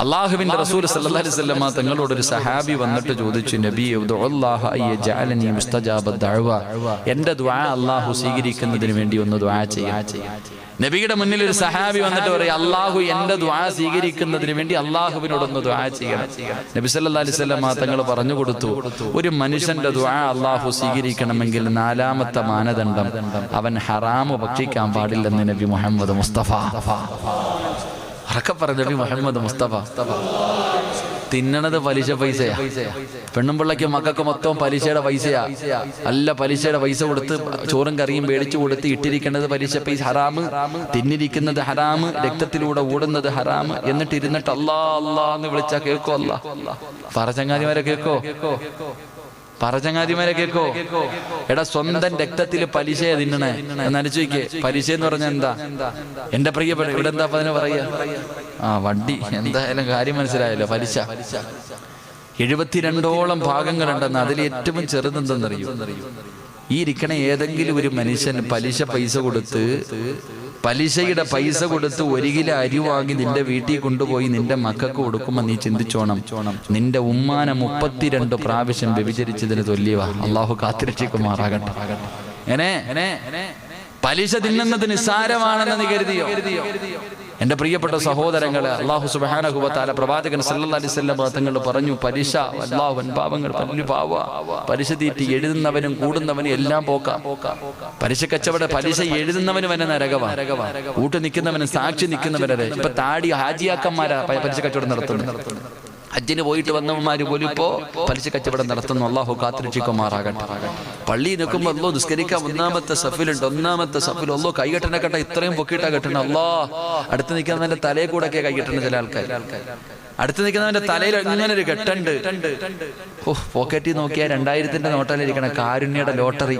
അള്ളാഹുവിന്റെ റസൂൽ സല്ലല്ലാഹു അലൈഹി വസല്ലം തങ്ങളോട് ഒരു സഹാബി വന്നിട്ട് ചോദിച്ചു, നബിയേ ഉദ്ഉല്ലാഹ അയ്യജഅലനി മുസ്തജാബ ദഅവ, എന്റെ ദുആ അല്ലാഹു സ്വീകരിക്കുന്നതിന് വേണ്ടി ഒന്ന് ദുആ ചെയ്യാൻ. നബിയുടെ മുന്നിൽ ഒരു സഹാബി വന്നിട്ട് പറയും, അള്ളാഹു എന്റെ ദുആ സ്വീകരിക്കുന്നതിന് വേണ്ടി അള്ളാഹുവിനോടൊന്ന് ദുആ ചെയ്യണം. നബി സല്ലല്ലാഹു അലൈഹി വസല്ലം തങ്ങൾ പറഞ്ഞു കൊടുത്തു, ഒരു മനുഷ്യന്റെ ദുആ അള്ളാഹു സ്വീകരിക്കണമെങ്കിൽ നാലാമത്തെ മാനദണ്ഡം അവൻ ഹറാമ് ഭക്ഷിക്കാൻ പാടില്ലെന്ന് നബി മുഹമ്മദ് മുസ്തഫ. നബി മുഹമ്മദ് മുസ്തഫ. തിന്നണത് പലിശ പൈസയാ. പെണ്ണും പിള്ളയ്ക്കും മക്കൾക്ക് മൊത്തം പലിശയുടെ പൈസയാ. അല്ല, പലിശയുടെ പൈസ കൊടുത്ത് ചോറും കറിയും മേടിച്ചു കൊടുത്ത് ഇട്ടിരിക്കുന്നത് പലിശ പൈസ ഹറാമ്, തിന്നിരിക്കുന്നത് ഹറാമ്, രക്തത്തിലൂടെ ഓടുന്നത് ഹറാമ്. എന്നിട്ട് ഇരുന്നിട്ട് അല്ലാ അല്ലാ എന്ന് വിളിച്ചാ കേൾക്കോ? അല്ലാ പറചങ്ങാതിമാരെ കേൾക്കോ? പറചങ്ങാതിമാരെ കേൾക്കോ? എടാ, സ്വന്തം രക്തത്തിൽ പലിശയെ തിന്നണേ എന്നനുസരിക്കേ. പലിശ എന്ന് പറഞ്ഞാൽ എന്താ എന്റെ പ്രിയപ്പെട്ട? ഇവിടെ എന്താ അതിന് പറയാ? വണ്ടി. എന്തായാലും കാര്യം മനസ്സിലായല്ലോ. പലിശ 72ഓളം ഭാഗങ്ങളുണ്ടെന്ന്. അതിൽ ഏറ്റവും ചെറുതെന്തെന്നറിയോ? ഈ ഇരിക്കണ ഏതെങ്കിലും ഒരു മനുഷ്യൻ പലിശ പൈസ കൊടുത്ത്, പലിശയുടെ പൈസ കൊടുത്ത് 1 കിലോ അരി വാങ്ങി നിന്റെ വീട്ടിൽ കൊണ്ടുപോയി നിന്റെ മക്കൾക്ക് കൊടുക്കുമ്പോൾ നീ ചിന്തിച്ചോണം, നിന്റെ ഉമ്മാനെ 32 പ്രാവശ്യം വ്യഭിചരിച്ചതിന് തുല്യവാ. അള്ളാഹു കാത്തിരക്ഷിക്കുമാറാകട്ടെ. പലിശ തിന്നുന്നത് നിസ്സാരമാണെന്ന് നീ കരുതിയോ? എന്റെ പ്രിയപ്പെട്ട സഹോദരങ്ങളെ, അല്ലാഹു സുബ്ഹാനഹു വ തആല പ്രവാചകൻ സല്ലല്ലാഹു അലൈഹി വസല്ലം തങ്ങൾ പറഞ്ഞു, പലിശ അല്ലാഹു വൻപാവങ്ങൾ പല്ല് പാവ. പലിശ തീറ്റി എഴുതുന്നവനും കൂടുന്നവനും എല്ലാം പോക്കാം. പലിശ കച്ചവട പലിശ എഴുതുന്നവന് വരെ നരകവാ. കൂട്ട് നിൽക്കുന്നവനും സാക്ഷി നിൽക്കുന്നവരെ. ഇപ്പൊ താടി ഹാജിയാക്കന്മാരാ പലിശ കച്ചവടം നടത്തുന്നത്. ഹജ്ജിന് പോയിട്ട് വന്നവന്മാര് പോലും ഇപ്പോ പലിശ കച്ചവടം നടത്തുന്നു. അള്ളാഹു കാത്തിരക്ഷിക്കുമാറാകട്ടെ. പള്ളി നിൽക്കുമ്പോ അല്ലോ നിസ്കരിക്കാൻ 1-ാമത്തെ സഫിലുണ്ട്. 1-ാമത്തെ സഫിൽ അല്ലോ കൈകെട്ടനെ കെട്ട ഇത്രയും പൊക്കിയിട്ടാ കെട്ടണം. അല്ലോ അടുത്ത് നിൽക്കുന്നവന്റെ തലയെ കൂടെ ഒക്കെ കൈകെട്ടണം. ചില ആൾക്കാർ അടുത്ത് നിൽക്കുന്നവന്റെ തലയിൽ ഇങ്ങനെ ഒരു കെട്ടുണ്ട്. പോക്കറ്റിൽ നോക്കിയാൽ 2000-ന്റെ നോട്ടാലിരിക്കണ കാരുണ്യയുടെ ലോട്ടറി.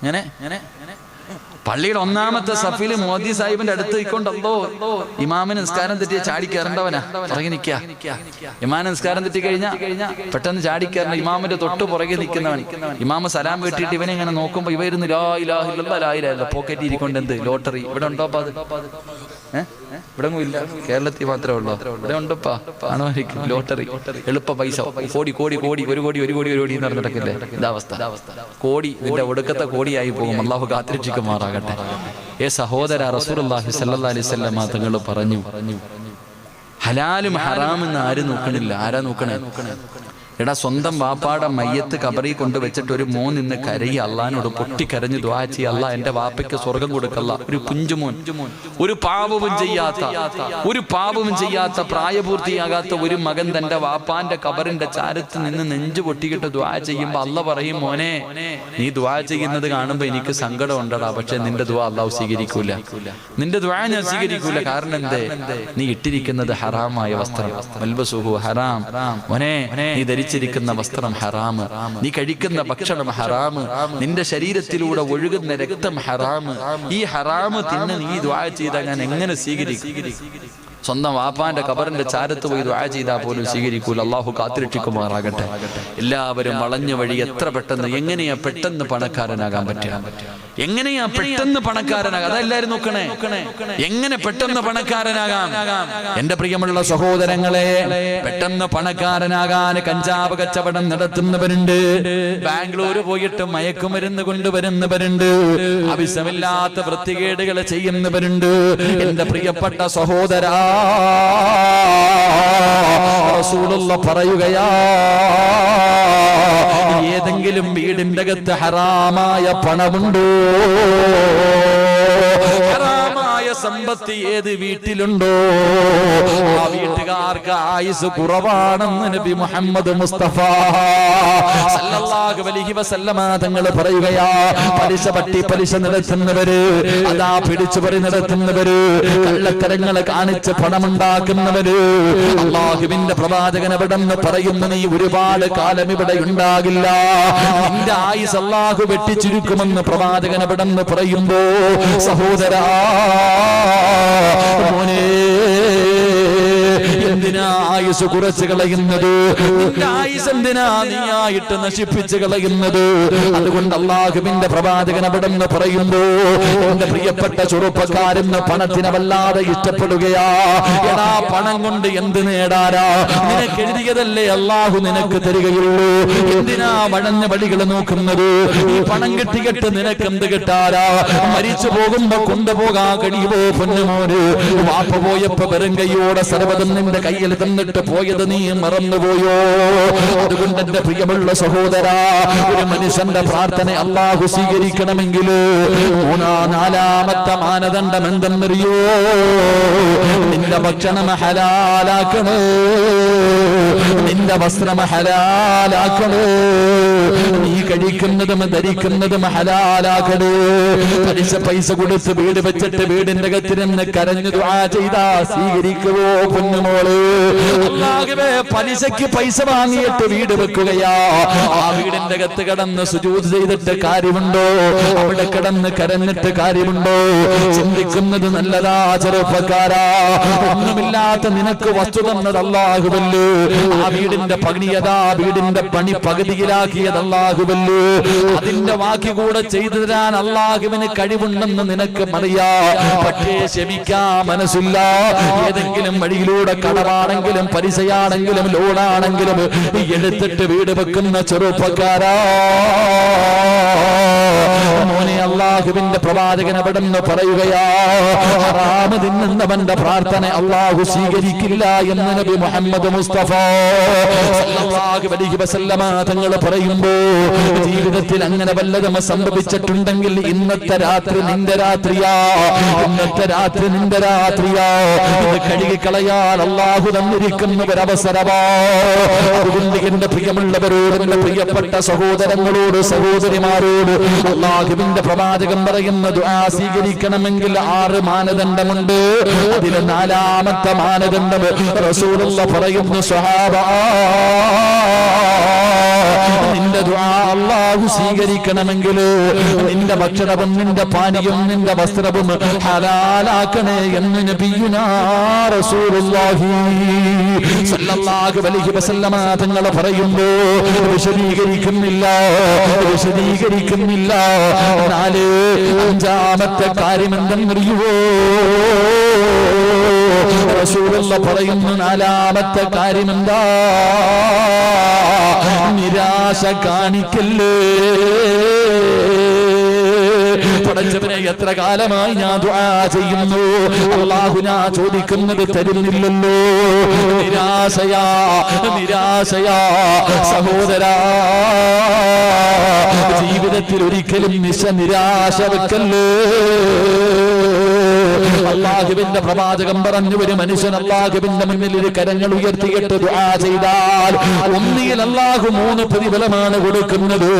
ഇങ്ങനെ പള്ളിയുടെ 1-ാമത്തെ സഫില് മോദി സാഹിബിന്റെ അടുത്ത് നിൽക്കൊണ്ടല്ലോ ഇമാമിന് നിസ്കാരം തെറ്റിയ ചാടി കയറേണ്ടവനാ. ഇറങ്ങി നിൽക്കുക. ഇമാമിന് നിസ്കാരം തെറ്റി കഴിഞ്ഞാൽ പെട്ടെന്ന് ചാടി കയറണ ഇമാമിന്റെ തൊട്ട് പുറകെ നിൽക്കുന്നവൻ. ഇമാമ സലാം വെട്ടിയിട്ട് ഇവനെ ഇങ്ങനെ നോക്കുമ്പോ ഇവ ഇരുന്ന് ലാ ഇലാഹ ഇല്ലല്ലാഹ് ലാ ഇലാഹ ഇല്ലല്ലാഹ് പോക്കറ്റ് ഇരിക്കൊണ്ട് എന്ത് ലോട്ടറി. ഇവിടെ ഉണ്ടോ? അത് ഇവിടെ ഇല്ല, കേരളത്തിൽ മാത്രമേ ഉള്ളൂ. ഇവിടെ ഉണ്ടപ്പാ. ആണോ? ലോട്ടറി എളുപ്പ പൈസ. കോടി കോടി കോടി 1 കോടി 1 കോടി 1 കോടി എന്ന് പറഞ്ഞിട്ടൊക്കെ ഇതാവസ്ഥ. കോടി നിന്റെ ഒടുക്കത്തെ കോടിയായി പോകും. അല്ലാഹു കാത്തിരക്ഷിക്കുമാറാകട്ടെ. സഹോദര, റസൂലുള്ളാഹി സ്വല്ലല്ലാഹു അലൈഹി വസല്ലം തങ്ങൾ പറഞ്ഞു, ഹലാലും ഹറാമെന്ന് ആരും നോക്കണില്ല. ആരാ നോക്കണേ? എടാ, സ്വന്തം വാപ്പാടെ മയ്യത്ത് കബറി കൊണ്ടുവച്ചിട്ട് ഒരു മോൻ നിന്ന് കരയി അള്ളഹാനോട് പൊട്ടിക്കരഞ്ഞ് ദുആ ചെയ്യ, അല്ലാ എന്റെ വാപ്പയ്ക്ക് സ്വർഗം കൊടുക്കല്ല. ഒരു കുഞ്ചുമോൻ, ഒരു പാപവും ചെയ്യാത്ത പ്രായപൂർത്തിയാകാത്ത ഒരു മകൻ തന്റെ വാപ്പാന്റെ കബറിന്റെ ചാരത്ത് നിന്ന് നെഞ്ചു പൊട്ടിക്കിട്ട് ദുആ ചെയ്യുമ്പോ അല്ല പറയും, മോനെ നീ ദുആ ചെയ്യുന്നത് കാണുമ്പോ എനിക്ക് സങ്കടം ഉണ്ടടാ, പക്ഷെ നിന്റെ ദുആ അല്ലാഹു സ്വീകരിക്കൂല. നിന്റെ ദുആ ഞാൻ സ്വീകരിക്കൂല. കാരണം എന്തേ? നീ ഇട്ടിരിക്കുന്നത് ഹറാമായ വസ്ത്രം. മൽബസുഹു ഹറാം. മോനെ, നീ ധരിച്ചിരിക്കുന്ന വസ്ത്രം ഹറാമ്, നീ കഴിക്കുന്ന ഭക്ഷണം ഹറാമ്, നിന്റെ ശരീരത്തിലൂടെ ഒഴുകുന്ന രക്തം ഹറാമ്. ഈ ഹറാമ് തിന്ന് നീ ദുആ ചെയ്താൽ ഞാൻ എങ്ങനെ സ്വീകരിക്കും? സ്വന്തം വാപ്പാന്റെ കബറിന്റെ ചാരത്ത് പോയി ദുആ ചെയ്താൽ പോലും സ്വീകരിക്കൂല. അല്ലാഹു കാത്തിരക്ഷിക്കുമാറാകട്ടെ. എല്ലാവരും വളഞ്ഞ വഴി എത്ര പെട്ടെന്ന്, എങ്ങനെയാ പെട്ടെന്ന് പണക്കാരനാകാൻ പറ്റുക? എങ്ങനെയാ പെട്ടെന്ന് പണക്കാരനാകാം? അതെല്ലാരും നോക്കണേ. എങ്ങനെ പെട്ടെന്ന് പണക്കാരനാകാം? എന്റെ പ്രിയമുള്ള സഹോദരങ്ങളെ, പെട്ടെന്ന് പണക്കാരനാകാൻ കഞ്ചാവ് കച്ചവടം നടത്തുന്നവരുണ്ട്. ബാംഗ്ലൂർ പോയിട്ട് മയക്കുമരുന്ന് കൊണ്ടുവരുന്നവരുണ്ട്. ആവശ്യമില്ലാത്ത വൃത്തികേടുകൾ ചെയ്യുന്നവരുണ്ട്. എന്റെ പ്രിയപ്പെട്ട സഹോദരാ, റസൂലുള്ള പറയുകയാ, ഏതെങ്കിലും വീടിന്റെ അകത്ത് ഹറാമായ പണമുണ്ടോ? ഹറാമായ സമ്പത്ത് ഏത് വീട്ടിലുണ്ടോ ആ വീട്ടുകാർക്ക് ആയുസ് കുറവാണെന്ന് നബി മുഹമ്മദ് മുസ്തഫ സല്ലല്ലാഹു അലൈഹി വസല്ലമ തങ്ങൾ പറയുകയാ. പലിശ പറ്റി പലിശ നടത്തുന്നവര്, അതാ പിടിച്ചുപറി നടത്തുന്നവര്, കള്ളത്തരങ്ങളെ കാണിച്ച് പണമുണ്ടാക്കുന്നവര്, അല്ലാഹുവിന്റെ പ്രവാചകൻ അവിടെ നിന്ന് പറയുന്നു, നീ ഒരുപാട് കാലം ഇവിടെ ഉണ്ടാകില്ല, നിന്റെ ആയുസ് അല്ലാഹു വെട്ടിച്ചുരുക്കുമെന്ന് പ്രവാചകൻ അവിടെ നിന്ന് പറയുമ്പോ, സഹോദരാ മോനെ എന്തിനാ ആയുസ് കുറച്ച് കളയുന്നത്? നിന്റെ ആയുസ് എന്തിനാ നീയായിട്ട് നശിപ്പിച്ച് കളയുന്നത്? അതുകൊണ്ട് അല്ലാഹുവിന്റെ പ്രവാചകൻ അവിടെന്ന് പറയുമ്പോ എന്റെ പ്രിയപ്പെട്ട ചെറുപ്പക്കാരെന്ന് പണത്തിനെ വല്ലാതെ ഇഷ്ടപ്പെടുകയാ. എടാ പണം കൊണ്ട് എന്ത് നേടാനാ? നിനക്ക് എഴുതിയതല്ലേ അല്ലാഹു നിനക്ക് തരികയുള്ളൂ. എന്തിനാ വഴഞ്ഞ വഴികൾ നോക്കുന്നത്? ഈ പണം കെട്ടിക്കെട്ട് നിനക്ക് എന്ത് കിട്ടാനാ? മരിച്ചു പോകുമ്പോ കൊണ്ടുപോകാൻ കഴിയുമോ പൊന്നുമോന്? വാപ്പ പോയപ്പോ വെറും കൈയോടെ സർവ്വതും നിന്റെ കയ്യിൽ തന്നിട്ട് പോയത് നീ മറന്നുപോയോ? അതുകൊണ്ട് എന്റെ പ്രിയമുള്ള സഹോദരാ, ഒരു മനുഷ്യന്റെ പ്രാർത്ഥന അല്ലാഹു സ്വീകരിക്കണമെങ്കിൽ നാലാമത്തെ മാനദണ്ഡം എന്തെന്നറിയോ? നിന്റെ ഭക്ഷണം ഹലാലാക്കണേ, നിന്റെ വസ്ത്രം ഹലാലാക്കണേ, നീ കഴിക്കുന്നതും ധരിക്കുന്നതും ഹലാലാക്കണേ. പൈസ കൊടുത്ത് വീട് വെച്ചിട്ട് വീടിന്റെ അകത്തിരുന്ന് കരഞ്ഞു ദുആ ചെയ്താ സ്വീകരിക്കുവോ പൊന്നുമോള്? അല്ലാഹുവേ, പലിശയ്ക്ക് പൈസ വാങ്ങിയിട്ട് വീട് വെക്കുകയാ. ആ വീടിന്റെ അകത്ത് കിടന്ന് സുജൂദ് ചെയ്തിട്ട് കാര്യമുണ്ടോ? അവിടെ കിടന്ന് കരഞ്ഞിട്ട് കാര്യമുണ്ടോ? ചിന്തിക്കുന്നത് നല്ലതാ ചെറുപ്പക്കാരാ. ഒന്നുമില്ലാത്ത നിനക്ക് വസ്തു തന്നത് അല്ലാഹുവല്ലേ. ആ വീടിന്റെ പണിയതാ, വീടിന്റെ പണി പകുതിയിലാക്കിയത് അല്ലാഹുവല്ലേ. അതിന്റെ ബാക്കി കൂടെ ചെയ്തു തരാൻ അല്ലാഹുവിന് കഴിവുണ്ടെന്ന് നിനക്ക് അറിയാ. പക്ഷേ ക്ഷമിക്കാൻ മനസ്സില്ല. ഏതെങ്കിലും വഴിയിലൂടെ കടമാണെങ്കിലും പലിശയാണെങ്കിലും ലോണാണെങ്കിലും എടുത്തിട്ട് വീട് വെക്കുന്ന ചെറുപ്പക്കാരാ, മോനെ, അല്ലാഹുവിന്റെ പ്രവാചകൻ അവിടെ നിന്ന് പറയുകയാ, ഹറാമ് തിന്നുന്നവന്റെ പ്രാർത്ഥന അല്ലാഹു സ്വീകരിക്കില്ല എന്ന് നബി മുഹമ്മദ് മുസ്തഫ സല്ലല്ലാഹു അലൈഹി വസല്ലമ തങ്ങൾ പറയുമ്പോ, ജീവിതത്തിൽ അങ്ങനെ വല്ലതും സംഭവിച്ചിട്ടുണ്ടെങ്കിൽ ഇന്നത്തെ രാത്രി നിന്റെ രാത്രിയാ, ഇന്നത്തെ രാത്രി നിന്റെ രാത്രിയാ. ഇത് കഴുകിക്കളയാൻ അല്ലാഹു തന്നിരിക്കുന്ന ഒരവസരമാ. അതുകൊണ്ട് എന്റെ പ്രിയമുള്ളവരോട്, എന്റെ പ്രിയപ്പെട്ട സഹോദരങ്ങളോട്, സഹോദരിമാരോട്, അല്ലാഹുവിന്റെ പ്രവാചകൻ പറയുന്ന ദുആ സ്വീകരിക്കണമെങ്കിൽ 6 മാനദണ്ഡമുണ്ട്. അതിൽ 4ാമത്തെ മാനദണ്ഡം റസൂലുള്ളാഹി പറയുന്നു, സ്വഹാബാ, നിന്റെ ദുആ അല്ലാഹു സ്വീകരിക്കണമെങ്കിൽ നിന്റെ ഭക്ഷണവും നിന്റെ പാനീയവും നിന്റെ വസ്ത്രവും ഹലാലാക്കണേ എന്ന് നബിയുനാ റസൂലുള്ളാഹി സല്ലല്ലാഹു അലൈഹി വസല്ലമ തങ്ങൾ പറയുമ്പോ വിശദീകരിക്കുന്നില്ല. 5ാമത്തെ കാര്യം എന്തെന്നറിയുവോ? റസൂലുള്ളാഹി പറയുന്നു, 4ാമത്തെ കാര്യം എന്താ? നിരാശ കാണിക്കല്ലേ. പടച്ചവനെ, എത്ര കാലമായി ഞാൻ ദുആ ചെയ്യുന്നു, അല്ലാഹു ഞാൻ ചോദിക്കുന്നത് തരുന്നില്ലല്ലോ. നിരാശയാ, നിരാശയാ സഹോദരാ. ജീവിതത്തിൽ ഒരിക്കലും നിരാശ വെക്കല്ലേ. അല്ലാഹുവിന്റെ പ്രവാചകൻ പറഞ്ഞു, ഒരു മനുഷ്യൻ അല്ലാഹുവിന്റെ മുന്നിൽ ഒരു കരങ്ങൾ ഉയർത്തിയിട്ട് ദുആ ചെയ്താൽ ഒന്നിയിൽ അല്ലാഹു 3 പ്രതിഫലമാണ് കൊടുക്കുന്നത്.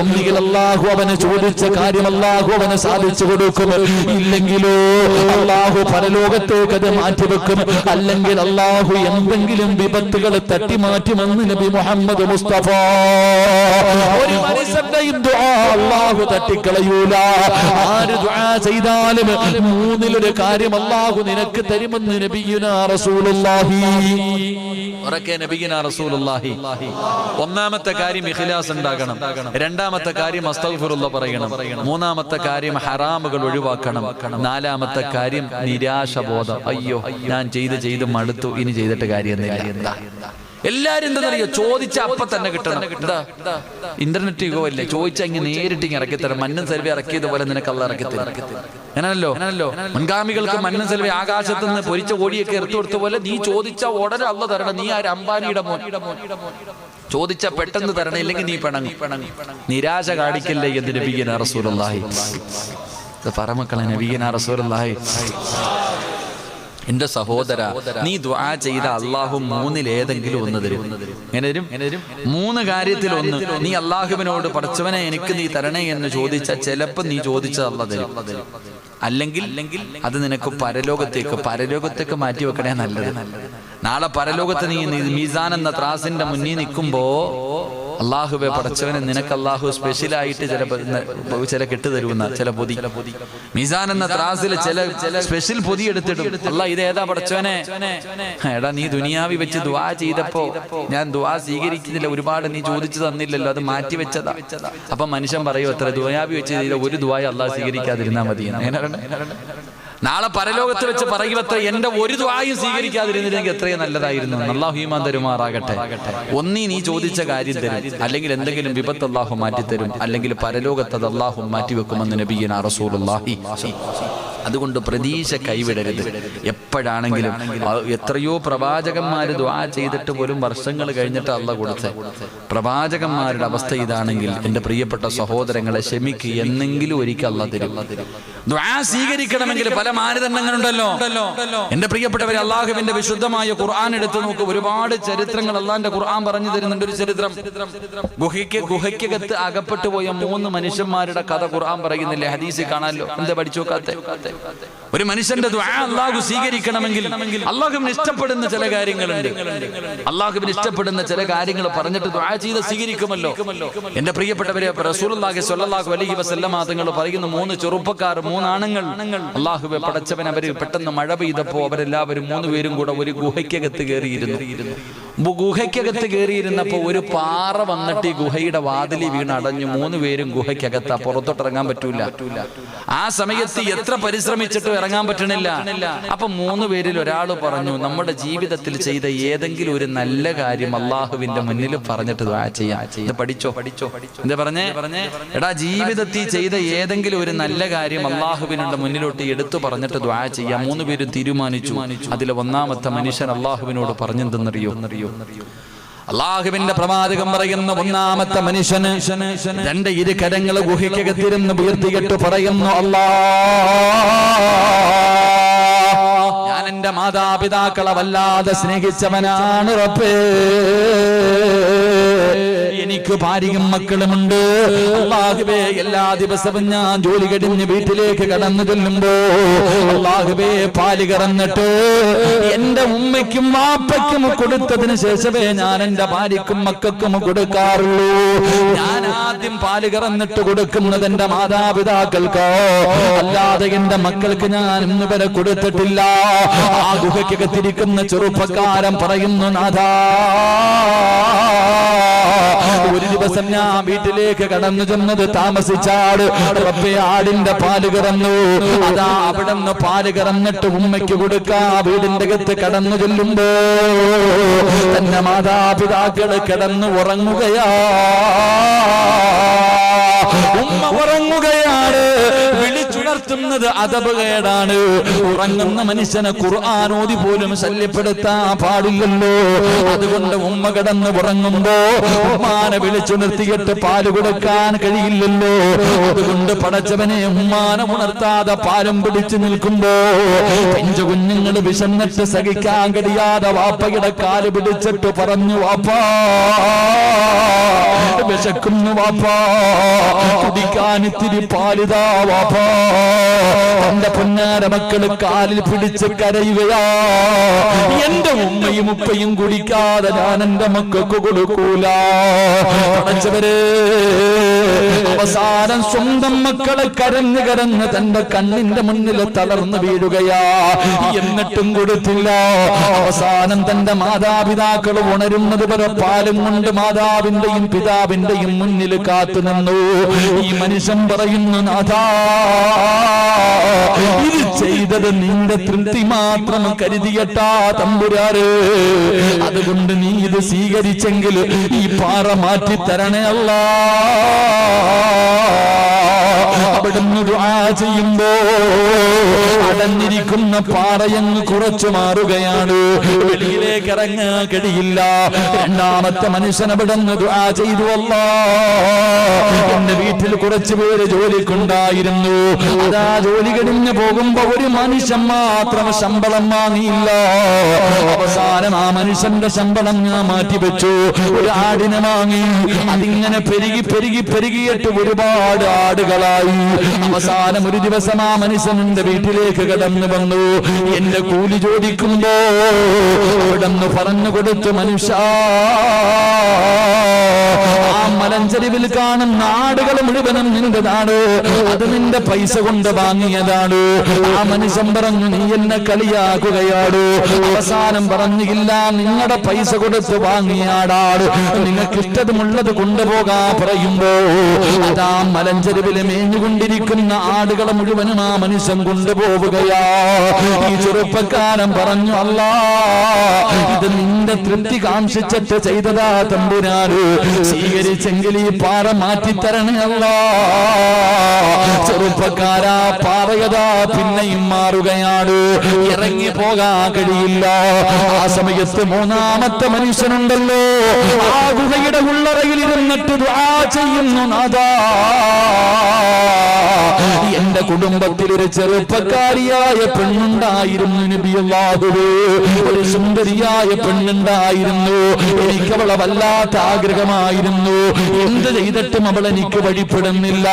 ഒന്നിയിൽ അല്ലാഹു അവന് ചോദിച്ച കാര്യം അല്ലാഹു അവന് സാധിച്ചു കൊടുക്കും. ഇല്ലെങ്കിലോ അല്ലാഹു പരലോകത്തേക്ക് അത് മാറ്റിവെക്കും. അല്ലെങ്കിൽ അല്ലാഹു എന്തെങ്കിലും വിപത്തുകൾ തട്ടിമാറ്റുമെന്ന് നബി മുഹമ്മദ് മുസ്തഫ. ഒരു മനുഷ്യന്റെയും ദുആ അല്ലാഹു തട്ടിക്കളയൂല. ആര് ദുആ ചെയ്താലും 3-ൽ1 കാര്യം അല്ലാഹു നിനക്ക് തരുമെന്ന് നബിയുനാ റസൂലുള്ളാഹി. ഉറക്കെ നബിയുനാ റസൂലുള്ളാഹി. 1ാമത്തെ കാര്യം ഇഖ്ലാസ് ഉണ്ടാകണം. 2ാമത്തെ കാര്യം അസ്തഗ്ഫിറുല്ലാഹ് പറയണം. 3ാമത്തെ കാര്യം ഹറാമുകൾ ഒഴിവാക്കണം. 4ാമത്തെ കാര്യം നിരാശബോധം. അയ്യോ, ഞാൻ ചെയ്ത് മടുത്തു, ഇനി ചെയ്തിട്ട് കാര്യമൊന്നുമില്ല. എല്ലാരും എന്താ ചോദിച്ച അപ്പൊ തന്നെ കിട്ടണം. എന്താ ഇന്റർനെറ്റ് യുഗോ അല്ലേ? ചോദിച്ചാൽ ഇങ്ങനെ നേരിട്ട് ഇറക്കിത്തരാം. മന്നും സെൽവി ഇറക്കിയതുപോലെ നിനക്ക് അള്ളാഹ് ഇറക്കിത്തരാം. അങ്ങനല്ലോ മുൻഗാമികൾക്ക് മന്നും സെൽവി ആകാശത്ത് നിന്ന് പൊരിച്ച കോടിയൊക്കെ എർത്തു കൊടുത്ത പോലെ നീ ചോദിച്ച ഉടനെ അള്ളാഹ് തരണം. നീ ആര്? അംബാനിയുടെ മോൻ. ചോദിച്ച പെട്ടെന്ന് തരണം, ഇല്ലെങ്കിൽ നീ പിണങ്ങി. നിരാശ കാണിക്കല്ലേ എന്ന് നബിയുനാ റസൂലുള്ളാഹി. പറമക്കളെ, നബിയുനാ റസൂലുള്ളാഹി. എന്റെ സഹോദര, നീ ദുആ ചെയ്ത അല്ലാഹു 3-ൽ ഏതെങ്കിലും ഒന്ന് തരും. എങ്ങനെ തരും? 3 കാര്യത്തിൽ ഒന്ന്. നീ അല്ലാഹുവിനോട് പടച്ചവനെ എനിക്ക് നീ തരണേ എന്ന് ചോദിച്ചാൽ ചിലപ്പോൾ നീ ചോദിച്ചത് അല്ലാഹു തരും. അല്ലെങ്കിൽ അത് നിനക്ക് പരലോകത്തേക്ക് മാറ്റി വെക്കണേ നല്ലത്. നാളെ പരലോകത്ത് നീ മീസാൻ എന്ന ത്രാസിന്റെ മുന്നിൽ നിൽക്കുമ്പോ അള്ളാഹുവെ പടച്ചവനെ നിനക്ക് അള്ളാഹു സ്പെഷ്യലായിട്ട് ചില കെട്ടുതരുന്ന ചില പൊതി, മീസാൻ എന്ന ത്രാസിൽ ചില സ്പെഷ്യൽ പൊതി എടുത്തിടും. അല്ലാഹ് ഇതേതാ പടച്ചവനെ? എടാ നീ ദുനിയാവി വെച്ച് ദുആ ചെയ്തപ്പോ ഞാൻ ദുആ സ്വീകരിക്കുന്നില്ല, ഒരുപാട് നീ ചോദിച്ചു തന്നില്ലല്ലോ, അത് മാറ്റി വെച്ചതാ. അപ്പൊ മനുഷ്യൻ പറയും അത്ര ദുനിയാവി വെച്ച് ചെയ്ത ഒരു ദുആ അള്ളാഹ് സ്വീകരിക്കാതിരുന്നാ മതി. നാളെ പരലോകത്ത് വെച്ച് പറയുവത്ര എന്റെ ഒരു ദുആയും സ്വീകരിക്കാതിരുന്നില്ലെങ്കിൽ എത്രയും നല്ലതായിരുന്നു. അല്ലാഹു ഈമാൻ തരുമാറാകട്ടെ. ഒന്നീ നീ ചോദിച്ച കാര്യം തരും, അല്ലെങ്കിൽ എന്തെങ്കിലും വിപത്ത് അല്ലാഹു മാറ്റിത്തരും, അല്ലെങ്കിൽ പരലോകത്ത് അത് അല്ലാഹു മാറ്റിവെക്കുമെന്ന് നബിയുനാ റസൂലുള്ളാഹി. അതുകൊണ്ട് പ്രതീക്ഷ കൈവിടരുത്. എപ്പോഴാണെങ്കിലും എത്രയോ പ്രവാചകന്മാര് ദുആ ചെയ്തിട്ട് പോലും വർഷങ്ങൾ കഴിഞ്ഞിട്ട് അല്ലാഹു കൊടുത്തേ. പ്രവാചകന്മാരുടെ അവസ്ഥ ഇതാണെങ്കിൽ എന്റെ പ്രിയപ്പെട്ട സഹോദരങ്ങളെ ക്ഷമിക്കുക, എന്നെങ്കിലും ഒരിക്കൽ അല്ലാഹു തരും. ദുആ സ്വീകരിക്കണമെങ്കിൽ പല മാനദണ്ഡങ്ങളുണ്ടല്ലോ. എന്റെ പ്രിയപ്പെട്ടവരെ, അള്ളാഹുവിന്റെ വിശുദ്ധമായ ഖുർആൻ എടുത്തു നോക്ക്. ഒരുപാട് ചരിത്രങ്ങൾ അള്ളാഹിന്റെ ഖുർആൻ പറഞ്ഞു തരുന്നുണ്ട്. ഒരു ചരിത്രം, ഗുഹയ്ക്കകത്ത് അകപ്പെട്ടു പോയ 3 മനുഷ്യന്മാരുടെ കഥ ഖുർആൻ പറയുന്നില്ലേ? ഹദീസിൽ കാണാമല്ലോ. എന്താ പഠിച്ചു നോക്കാത്തെ? ഒരു മനുഷ്യന്റെ ദുആ അല്ലാഹു സ്വീകരിക്കണമെങ്കിൽ അല്ലാഹുവിന് ഇഷ്ടപ്പെടുന്ന ചില കാര്യങ്ങളുണ്ട്. അല്ലാഹുവിന് ഇഷ്ടപ്പെടുന്ന ചില കാര്യങ്ങൾ പറഞ്ഞിട്ട് ദുആ ചെയ്ത് സ്വീകരിക്കുമല്ലോ. എന്റെ പ്രിയപ്പെട്ടവരെ, റസൂലുള്ളാഹി സ്വല്ലല്ലാഹു അലൈഹി വസല്ലമ തങ്ങൾ പറയുന്നു, 3 ചെറുപ്പക്കാർ, 3 ആണുങ്ങൾ അല്ലാഹുവെ പടച്ചവൻ അവര് പെട്ടെന്ന് മഴ പെയ്തപ്പോ അവരെല്ലാവരും 3 പേരും കൂടെ ഒരു ഗുഹയ്ക്കകത്ത് കയറിയിരുന്നു. ഗുഹയ്ക്കകത്ത് കയറിയിരുന്നപ്പോ ഒരു പാറ വന്നിട്ട് ഈ ഗുഹയുടെ വാതിലി വീണ് അടഞ്ഞു. 3 പേരും ഗുഹയ്ക്കകത്താ, പുറത്തോട്ട് ഇറങ്ങാൻ പറ്റൂല. ആ സമയത്ത് എത്ര പരിശ്രമിച്ചിട്ടും ഇറങ്ങാൻ പറ്റണില്ല. അപ്പൊ 3 പേരിൽ ഒരാൾ പറഞ്ഞു, നമ്മുടെ ജീവിതത്തിൽ ചെയ്ത ഏതെങ്കിലും ഒരു നല്ല കാര്യം അള്ളാഹുവിന്റെ മുന്നിൽ പറഞ്ഞിട്ട് ദുആ ചെയ്യാം. ഇത് പഠിച്ചോ? എന്താ പറഞ്ഞേ? എടാ, ജീവിതത്തിൽ ചെയ്ത ഏതെങ്കിലും ഒരു നല്ല കാര്യം അള്ളാഹുവിനുള്ള മുന്നിലോട്ട് എടുത്തു പറഞ്ഞിട്ട് ദുആ ചെയ്യാം. 3 പേരും തീരുമാനിച്ചു. അതിലെ 1ാമത്തെ മനുഷ്യൻ അള്ളാഹുവിനോട് പറഞ്ഞെന്തെന്നറിയോ? അള്ളാഹുവിന്റെ പ്രവാചകൻ പറയുന്ന 1ാമത്തെ മനുഷ്യന് 2 ഇരു കരങ്ങൾ ഗുഹയ്ക്കകത്തിരുന്ന് ഉയർത്തിയിട്ട് പറയുന്നു, അല്ലാഹ്, ഞാൻ എന്റെ മാതാപിതാക്കളെ വല്ലാതെ സ്നേഹിച്ചവനാണ് റബ്ബേ. എനിക്ക് ഭാര്യയും മക്കളുമുണ്ട്. അല്ലാഹുവേ, എല്ലാ ദിവസവും ഞാൻ ജോലി കഴിഞ്ഞ് വീട്ടിലേക്ക് കടന്നു ചെല്ലുമ്പോ അല്ലാഹുവേ, പാല് കറന്നിട്ട് എന്റെ ഉമ്മയ്ക്കും വാപ്പയ്ക്കും കൊടുത്തതിന് ശേഷമേ ഞാൻ എന്റെ ഭാര്യക്കും മക്കൾക്കും കൊടുക്കാറുള്ളൂ. ഞാൻ ആദ്യം പാല് കറന്നിട്ട് കൊടുക്കുന്നത് എന്റെ മാതാപിതാക്കൾക്ക്, അല്ലാതെ എന്റെ മക്കൾക്ക് ഞാൻ ഇന്ന് വരെ കൊടുത്തിട്ടില്ല. ആ ഗുഹയ്ക്കകത്തിരിക്കുന്ന ചെറുപ്പക്കാരൻ പറയുന്നു, നാഥാ, ഒരു ദിവസം ഞാൻ വീട്ടിലേക്ക് കടന്നു ചെന്നത് താമസിച്ചാട് റബ്ബേ, ആടിന്റെ പാല് കറന്നു. അതാ അവിടെ നിന്ന് പാല് കറന്നിട്ട് ഉമ്മയ്ക്ക് കൊടുക്കാ വീടിന്റെ അകത്ത് കടന്നു ചെല്ലുമ്പോ തന്റെ മാതാപിതാക്കള് കിടന്നു ഉറങ്ങുകയാ. ഉമ്മ ഉറങ്ങുകയാണ്. വിളിച്ചുണർത്തുന്നത് അദബുകേടാണ്. ഉറങ്ങുന്ന മനുഷ്യനെ ഖുർആൻ ഓതി പോലും ശല്യപ്പെടുത്താൻ പാടില്ലല്ലോ. അതുകൊണ്ട് ഉമ്മ കിടന്ന് ഉറങ്ങുമ്പോ ഉമ്മാനെ വിളിച്ചുണർത്തിയിട്ട് പാല് കൊടുക്കാൻ കഴിയില്ലല്ലോ. അതുകൊണ്ട് പടച്ചവനെ, ഉമ്മാനെ ഉണർത്താതെ പാലും പിടിച്ചു നിൽക്കുമ്പോ പിഞ്ചു കുഞ്ഞുങ്ങൾ വിശന്നിട്ട് സഹിക്കാൻ കഴിയാതെ വാപ്പയുടെ കാല് പിടിച്ചിട്ട് പറഞ്ഞു, വാപ്പാ വിശക്കുന്നു വാപ്പാ, കുടിക്കാൻ ഇത്തിരി പാലിതാ വാപ്പാ. എന്റെ പൊന്നാര മക്കള് കാലിൽ പിടിച്ച് കരയുകയാ. എന്റെ ഉമ്മയും ഉപ്പയും കുടിക്കാതെ ഞാൻ എന്റെ മക്കൾക്ക് കൊടുക്കൂല. പടച്ചവരെ, അവസാനം സ്വന്തം മക്കളെ കരഞ്ഞ് കരഞ്ഞ് തന്റെ കണ്ണിന്റെ മുന്നിൽ തളർന്നു വീഴുകയാ. എന്നിട്ടും കൊടുത്തില്ല. അവസാനം തന്റെ മാതാപിതാക്കൾ ഉണരുന്നത് വരെ പാലും കൊണ്ട് മാതാവിന്റെയും പിതാവിന്റെയും മുന്നിൽ കാത്തു നിന്നു. ഈ മനുഷ്യൻ പറയുന്നു, നാഥാ, ഇത് ചെയ്തത് നിന്റെ തൃപ്തി മാത്രം കരുതിയട്ടാ തമ്പുരാര്. അതുകൊണ്ട് നീ ഇത് സ്വീകരിച്ചെങ്കിൽ ഈ പാറ മാറ്റി തരണേ അല്ലാ. അവിടുന്ന് ദുആ ചെയ്യുമ്പോ അടഞ്ഞിരിക്കുന്ന പാറയങ്ങ് കുറച്ചു മാറുകയാണ്. വെളിയിലേക്ക് ഇറങ്ങാൻ കഴിയില്ല. 2ാമത്തെ മനുഷ്യൻ അവിടുന്ന് ദുആ ചെയ്തു, അല്ലാഹ്, എന്റെ വീട്ടിൽ കുറച്ചു പേര് ജോലിക്കുണ്ടായിരുന്നു. അതാ ജോലി കഴിഞ്ഞ് പോകുമ്പോ ഒരു മനുഷ്യൻ മാത്രം ശമ്പളം വാങ്ങിയില്ല. അവസാനം ആ മനുഷ്യന്റെ ശമ്പളം ഞാൻ മാറ്റിവെച്ചു. ഒരു ആടിനെ വാങ്ങി. അതിങ്ങനെ പെരുകിയിട്ട് ഒരുപാട് ആടുകളായി. അവസാനം ഒരു ദിവസം ആ മനുഷ്യന്റെ വീട്ടിലേക്ക് കടന്നു വന്നു. എന്റെ കൂലി ചോദിക്കുമ്പോ അവിടെന്ന് പറഞ്ഞു കൊടുത്തു, മനുഷ്യ, ആ മലഞ്ചെരിവിൽ കാണുന്ന ആടുകൾ മുഴുവനും നിന്റെതാണ്, അത് നിന്റെ പൈസ കൊണ്ട് വാങ്ങിയതാണ്. ആ മനുഷ്യൻ പറഞ്ഞു, നീ എന്നെ കളിയാക്കുകയാണ്. അവസാനം പറഞ്ഞില്ല, നിങ്ങളുടെ പൈസ കൊടുത്ത് വാങ്ങിയാടാട്, നിങ്ങൾക്ക് ഇഷ്ടമുള്ളത് കൊണ്ടുപോകാൻ പറയുമ്പോ അതാ മലഞ്ചെരുവിൽ മേഞ്ഞുകൊണ്ടിരിക്കുന്ന ആടുകളെ മുഴുവനും ആ മനുഷ്യൻ കൊണ്ടുപോവുകയാ. ഈ ചെറുപ്പക്കാരൻ പറഞ്ഞു, അല്ലാ, ഇത് നിന്റെ തൃപ്തി കാംക്ഷിച്ചിട്ട് ചെയ്തതാ തമ്പുരാന്, സ്വീകരിച്ചെങ്കിൽ ഈ പാറ മാറ്റിത്തരണേ അല്ലാ. ചെറുപ്പക്കാരാ, പാറയതാ പിന്നെയും മാറുകയാണ്, ഇറങ്ങി പോകാൻ കഴിയില്ല. ആ സമയത്ത് മൂന്നാമത്തെ മനുഷ്യനുണ്ടല്ലോ, ആ ഗുഹയുടെ ഉള്ളറയിൽ ഇരുന്നിട്ട് ദുആ ചെയ്യുന്നു, നാഥാ, എന്റെ കുടുംബത്തിൽ ഒരു ചെറുപ്പക്കാരിയായ പെണ്ണുണ്ടായിരുന്നു നബിയല്ലാഹുവേ, ഒരു സുന്ദരിയായ പെണ്ണുണ്ടായിരുന്നു. എനിക്ക് അവളെ വല്ലാത്ത ആഗ്രഹമായിരുന്നു. എന്ത് ചെയ്തിട്ടും അവൾ എനിക്ക് വഴിപ്പെടുന്നില്ല.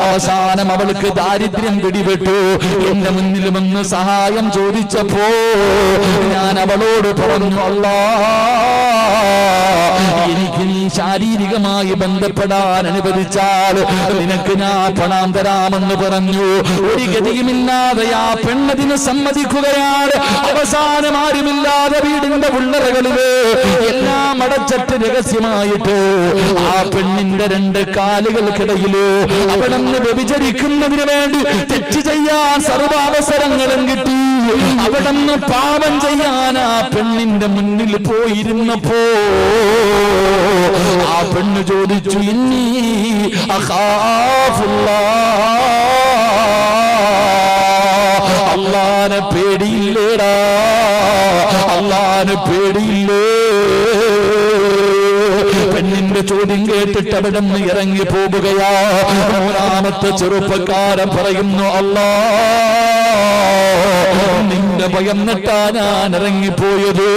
അവസാനം അവൾക്ക് ദാരിദ്ര്യം പിടിപെട്ടു. എന്റെ മുന്നിൽ വന്ന് സഹായം ചോദിച്ചപ്പോ ഞാൻ അവളോട് പറഞ്ഞു, അല്ലാ, എനിക്ക് നീ ശാരീരികമായി ബന്ധപ്പെടാൻ അനുവദിച്ചാൽ നിനക്ക് ഞാൻ പണം തരാമെന്ന് പറഞ്ഞു. ഒരു ഗതിയുമില്ലാതെ ആ പെണ്ണതിന് സമ്മതിക്കുകയാണ്. അവസാനം ആരുമില്ലാതെ വീടിന്റെ ഉള്ളറകളില് എല്ലാം അടച്ചിട്ട് രഹസ്യമായിട്ട് ആ പെണ്ണിന്റെ 2 കാലുകൾക്കിടയില് അവിടെ നിന്ന് വ്യഭിചരിക്കുന്നതിന് വേണ്ടി തെറ്റ് ചെയ്യാൻ സർവാവസരങ്ങളും കിട്ടി. അവിടെ നിന്ന് പാപം ചെയ്യാൻ ആ പെണ്ണിന്റെ മുന്നിൽ പോയിരുന്നപ്പോ ആ പെണ്ണ് ചോദിച്ചു, ഇന്നി അഖാഫുല്ലാഹ്, അല്ലാഹുവിനെ പേടിയില്ലേടാ, അല്ലാഹുവിനെ പേടിയില്ലേ? പെണ്ണിന്റെ ചോദ്യം കേട്ടിട്ട് അവിടെ നിന്ന് ഇറങ്ങി പോകുകയാ. മൂന്നാമത്തെ ചെറുപ്പക്കാരൻ പറയുന്നു, അല്ലാ, നിന്റെ ഭയം നട്ടാ ഞാൻ ഇറങ്ങിപ്പോയത്,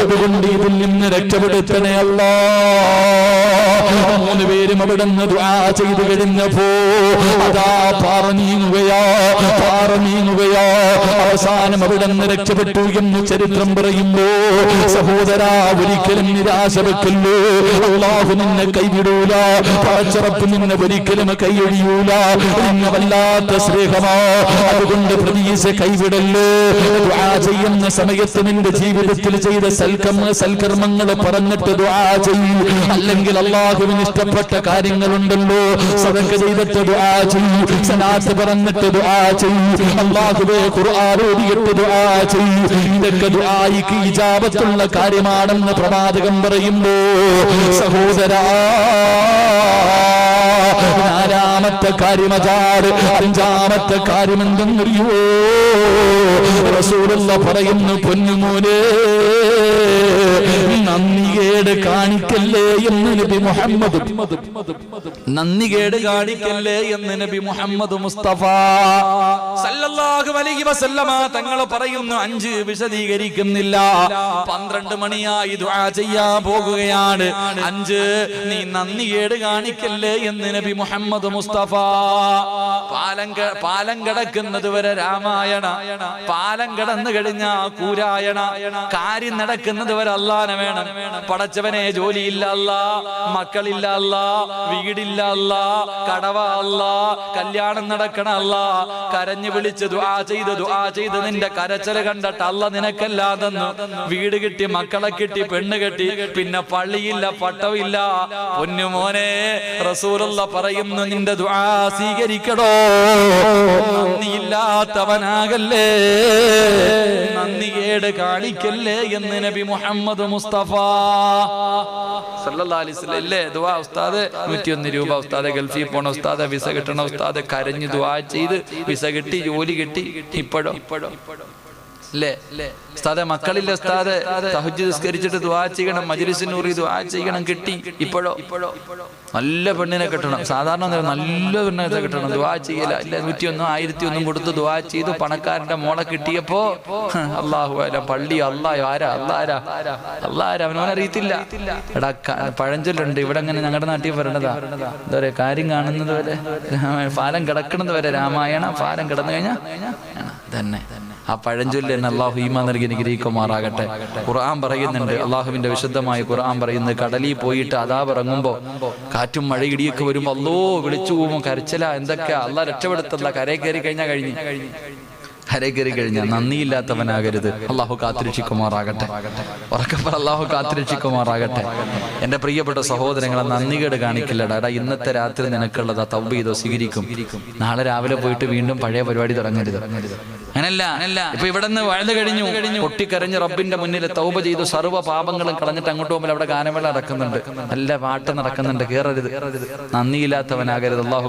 അതുകൊണ്ട് ഇതിൽ നിന്ന് രക്ഷപ്പെടുത്തണേ അല്ലാ. 3 പേരും അവിടെ നിന്ന് ദുആ ചെയ്തു കഴിഞ്ഞപ്പോ അതാ പാറ നീങ്ങുകയാ. അവസാനം അവിടെ നിന്ന് രക്ഷപ്പെട്ടു എന്ന് ചരിത്രം പറയുമ്പോ, സഹോദരാ, ഒരിക്കലും നിരാശ വെക്കല്ലോ. അല്ലാഹു നിന്നെ കൈവിടൂല, പടച്ചറപ്പ് നിന്നെ ഒരിക്കലും കൈയൊഴിയൂല. നിന്നെ വല്ലാത്ത സ്നേഹമാ, അതുകൊണ്ട് പ്രതീക്ഷ കൈവിടല്ലോ. ദുആ ചെയ്യുന്ന സമയത്ത് നിന്റെ ജീവിതത്തിൽ ചെയ്ത സൽക്കർമ്മങ്ങൾ പറഞ്ഞിട്ട് ദുആ ചെയ്യൂ. അല്ലെങ്കിൽ അല്ലാഹുവിന് ഇഷ്ടപ്പെട്ട കാര്യങ്ങളുണ്ടല്ലോ, സദഖ ചെയ്തിട്ട് ദുആ ചെയ്യൂ, സലാത്ത് പറഞ്ഞിട്ട് ദുആ ചെയ്യൂ, അല്ലാഹുവേ ഖുർആൻ ഓതിയിട്ട് ദുആ ചെയ്യൂ. ഇതൊക്കെ ദുആയിക്ക് ഇജാബത്തുള്ള കാര്യമാണെന്ന് പ്രവാചകൻ പറയുമ്പോ, സഹോദരാ, 4-ാമത്തെ കാര്യം അതാണ്. 5-ാമത്തെ കാര്യം എന്തെന്നറിയോ? റസൂലുള്ള പറയുന്നു, പൊന്നുമോനെ, നന്ദികേട് കാണിക്കല്ലേ എന്ന് നബി മുഹമ്മദ്, നന്ദികേട് കാണിക്കല്ലേ എന്ന് നബി മുഹമ്മദ് മുസ്തഫ സല്ലല്ലാഹു അലൈഹി വസല്ലമ തങ്ങൾ പറയുന്നു. 5 വിശദീകരിക്കുന്നില്ല. 12 മണിയായി ദുആ ചെയ്യാൻ പോകുകയാണ്. 5 നീ നന്ദികേട് കാണിക്കല്ലേ എന്ന് നബി മുഹമ്മദ് മുസ്തഫ. പാലം കടക്കുന്നത് വരെ രാമായണ, പാലം കടന്നു കഴിഞ്ഞ കൂരായണ, കാര്യം നടക്കുന്നത് വരെ അല്ലാഹനെ വേണം. പടച്ചവനെ, ജോലിയില്ല അല്ലാ, മക്കളില്ല അല്ലാ, വീടില്ല അല്ലാ, കടവ അല്ലാ, കല്യാണം നടക്കണ അല്ലാ. കരഞ്ഞു വിളിച്ച് ദുആ ചെയ്ത് നിന്റെ കരച്ചല് കണ്ടിട്ട് അല്ല നിനക്കെല്ലാം തന്നു. വീട് കിട്ടി, മക്കളെ കിട്ടി, പെണ്ണ് കെട്ടി, പിന്നെ പള്ളിയില്ല, പട്ടമില്ല. പൊന്നുമോനെ, റസൂലുള്ള പറയുന്നു, നിന്റെ ദുആ സ്വീകരിക്കടോ. നന്ദിയില്ലാത്തവനാകല്ലേ, നന്ദികേട് കാണിക്കല്ലേ എന്ന് നബി മുഹമ്മദ് മുസ്തഫ സല്ലല്ലാഹു അലൈഹി വസല്ലം. അല്ലേ ദുആ ഉസ്താദ് 101 രൂപ, ഉസ്താദ് ഗൾഫിൽ പോണ ഉസ്താദ്, വിസ കിട്ടണ ഉസ്താദ്, കരഞ്ഞ് ദുആ ചെയ്ത് വിസ കിട്ടി, ജോലി കിട്ടി. ഇപ്പോഴോ അല്ലേ? ഉസ്താദെ മക്കളില്ല ഉസ്താദെ, തഹജ്ജുദ് നിസ്കരിച്ചിട്ട് ദുആ ചെയ്യണം, മജ്ലിസിനൂറി ദുആ ചെയ്യണം, കിട്ടി. ഇപ്പോഴോ നല്ല പെണ്ണിനെ കിട്ടണം. സാധാരണ നല്ല പെണ്ണിനെ കിട്ടണം, ദുആ ചെയ്യല. ഇല്ല 101 1001 കൊടുത്ത് ദുആ ചെയ്തു. പണക്കാരന്റെ മോളെ കിട്ടിയപ്പോ അല്ലാഹു അലം, പള്ളി അല്ലാഹ് ആരാ അവനറിയത്തില്ല. എടാ പഴഞ്ചൊല്ലുണ്ട് ഇവിടെ, അങ്ങനെ ഞങ്ങളുടെ നാട്ടിൽ പറയണതാ, എന്താ പറയാ, കാര്യം കാണുന്നത് വരെ പാലം കിടക്കുന്നത് വരെ രാമായണം, പാലം കിടന്നു കഴിഞ്ഞാൽ തന്നെ. ആ പഴഞ്ചൊല്ല് തന്നെ അള്ളാഹു ഈമാൻ നൽകി അനുഗ്രഹിക്കുമാറാകട്ടെ. ഖുർആൻ പറയുന്നുണ്ട്, അള്ളാഹുവിന്റെ വിശുദ്ധമായ ഖുർആൻ പറയുന്നത്, കടലിൽ പോയിട്ട് അദാബ് ഇറങ്ങുമ്പോ കാറ്റും മഴ ഇടിയൊക്കെ വരുമ്പോ അല്ലോ വിളിച്ചു പോകുമ്പോ കരച്ചില എന്തൊക്കെയാ, അള്ളാഹ് രക്ഷപ്പെടുത്തല്ല. കരയിൽ കയറി കഴിഞ്ഞാൽ നന്ദിയില്ലാത്തവനാകരുത്. അള്ളാഹു കാത്തിരക്ഷിക്കുമാറാകട്ടെ. ഉറക്കപ്പറ, അള്ളാഹു കാത്തിരക്ഷിക്കുമാറാകട്ടെ. എന്റെ പ്രിയപ്പെട്ട സഹോദരങ്ങളെ, നന്ദികേട് കാണിക്കില്ലടാ. എടാ ഇന്നത്തെ രാത്രി നിനക്കുള്ളതാ, തൗബ ചെയ്തോ സ്വീകരിക്കും. നാളെ രാവിലെ പോയിട്ട് വീണ്ടും പഴയ പരിപാടി തുടങ്ങരുത്. അങ്ങനല്ല. ഇപ്പൊ ഇവിടെ നിന്ന് വഴുത് കഴിഞ്ഞു, പൊട്ടിക്കരഞ്ഞ് റബ്ബിന്റെ മുന്നിൽ തൗബ ചെയ്തു, സർവ്വ പാപങ്ങളും കളഞ്ഞിട്ട് അങ്ങോട്ട് പോകുമ്പോൾ അവിടെ ഗാനമേള നടക്കുന്നുണ്ട്, നല്ല പാട്ട് നടക്കുന്നുണ്ട്, കേറരുത്. നന്ദിയില്ലാത്തവനാകരുത്. അള്ളാഹു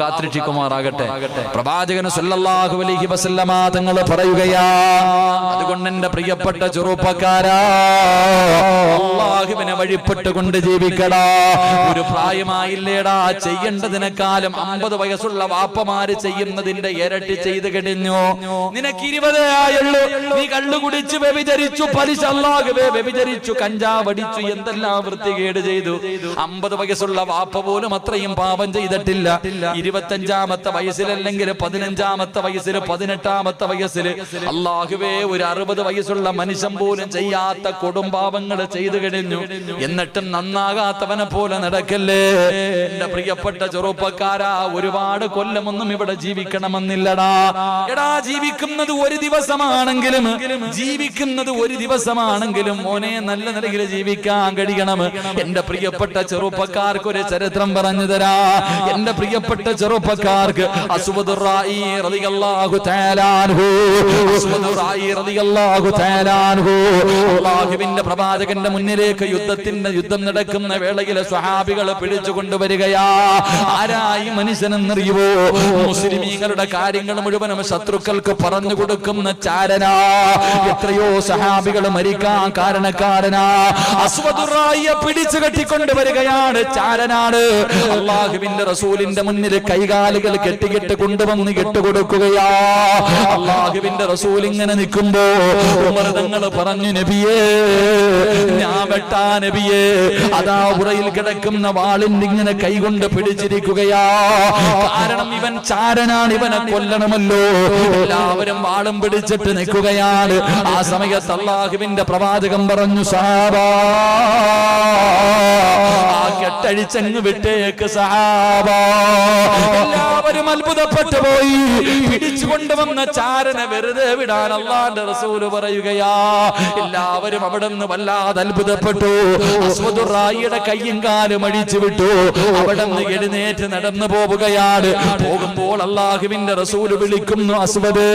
കാത്തിരക്ഷിക്കുമാറാകട്ടെ. പ്രവാചകൻ സല്ലല്ലാഹു അലൈഹി വസല്ലമ തങ്ങൾ പറയുകയാ, അതുകൊണ്ട് എന്റെ പ്രിയപ്പെട്ട ചെറുപ്പക്കാരാ, അല്ലാഹുവിനെ വഴിപ്പെട്ടുകൊണ്ട് ജീവിക്കടാ. ഒരു പ്രായമായില്ലേടാ, ചെയ്യേണ്ടതിനേക്കാളും 50 വയസ്സുള്ള വാപ്പമാര് ചെയ്യുന്നതിന്റെ ഇരട്ടി ചെയ്തു കഴിഞ്ഞു. നിനക്ക് 20 ആയുള്ളൂ, നീ കള്ളു കുടിച്ചു, വ്യഭിചരിച്ചു, പലിശ അല്ലാഹുവേ വ്യഭിചരിച്ചു, കഞ്ചാവടിച്ചു, എന്തെല്ലാം വൃത്തികേട് ചെയ്തു. 50 വയസ്സുള്ള വാപ്പ പോലും അത്രയും പാപം ചെയ്തിട്ടില്ല. 25-ാമത്തെ വയസ്സിലല്ലെങ്കിൽ 15-ാമത്തെ വയസ്സിൽ, 18-ാമത്തെ വയസ്സിൽ, അല്ലാഹുവേ ഒരു 60 വയസ്സുള്ള മനുഷ്യൻ പോലും ചെയ്യാത്ത കൊടുംപാപങ്ങൾ ചെയ്തു കഴിഞ്ഞു. എന്നിട്ടും നന്നാകാത്തവനെ പോലെ നടക്കല്ലേ എന്റെ പ്രിയപ്പെട്ട ചെറുപ്പക്കാരാ. ഒരുപാട് കൊല്ലമൊന്നും ഇവിടെ ജീവിക്കണമെന്നില്ലടാ. എടാ, ജീവിക്കുന്നത് ഒരു ദിവസമാണെങ്കിലും മോനെ നല്ല നിലയിൽ ജീവിക്കാൻ കഴിയണം. എന്റെ പ്രിയപ്പെട്ട ചെറുപ്പക്കാർക്ക് ഒരു ചരിത്രം പറഞ്ഞു തരാ. എന്റെ പ്രിയപ്പെട്ട ചെറുപ്പക്കാർക്ക് അല്ലാഹുവിന്റെ പ്രവാചകന്റെ മുന്നിലേക്ക് യുദ്ധം നടക്കുന്ന വേളയിൽ സ്വഹാബികൾ പിടിച്ചു കൊണ്ടുവരികയാ. ആരായി മനുഷ്യനെന്നറിയുവോ? മുസ്ലിമീങ്ങളുടെ കാര്യങ്ങൾ മുഴുവനും ശത്രുക്കൾക്ക് പറഞ്ഞു കൊടുക്കുന്ന ചാരനാ. എത്രയോ സഹാബികൾ മരിക്കാൻ കാരണക്കാരനാ. അസ്വദുറായിയെ പിടിച്ചു കെട്ടിക്കൊണ്ടുവരികയാണ്, ചാരനാണ്. അല്ലാഹുവിന്റെ റസൂലിന്റെ മുന്നിൽ കൈകാലുകൾ കെട്ടിക്കെട്ട് കൊണ്ടുവന്ന് കെട്ടുകൊടുക്കുകയാ. അല്ലാഹുവിന്റെ റസൂൽ ഇങ്ങനെ നിൽക്കുമ്പോ ഉമർ തങ്ങൾ പറഞ്ഞു, നബിയേ ഞാൻ വെട്ടാ നബിയേ. അതാ ഉറയിൽ കിടക്കുന്ന വാളിന്റെ ഇങ്ങനെ കൈകൊണ്ട് പിടിച്ചിരിക്കുകയാ. കാരണം ഇവൻ ചാരനാണ്, ഇവനെ കൊല്ലണമല്ലോ. എല്ലാവരും വാളും പിടിച്ചിട്ട് നിൽക്കുകയാണ്. ആ സമയത്ത് അല്ലാഹുവിന്റെ പ്രവാചകൻ പറഞ്ഞു, സഹാബാ ആ കെട്ടഴിച്ചങ്ങ് വിട്ടേക്ക് സഹാബാ. എല്ലാവരും അത്ഭുതപ്പെട്ടു പോയി. പിടിച്ചുകൊണ്ടുവന്ന ചാരനെ വെറുതെ വിടാൻ അല്ലാഹുവിന്റെ റസൂൽ പറയുകയാ. എല്ലാവരും അവിടെ നിന്ന് വല്ലാതെ അത്ഭുതപ്പെട്ടു. അസ്വദുറായിയുടെ കയ്യും കാലും അഴിച്ചു വിട്ടു. അവിടെ നിന്ന് എഴുന്നേറ്റ് നടന്നു പോവുകയാണ്. പോകുമ്പോൾ അല്ലാഹുവിന്റെ റസൂൽ വിളിക്കുന്നു, അസ്വദ്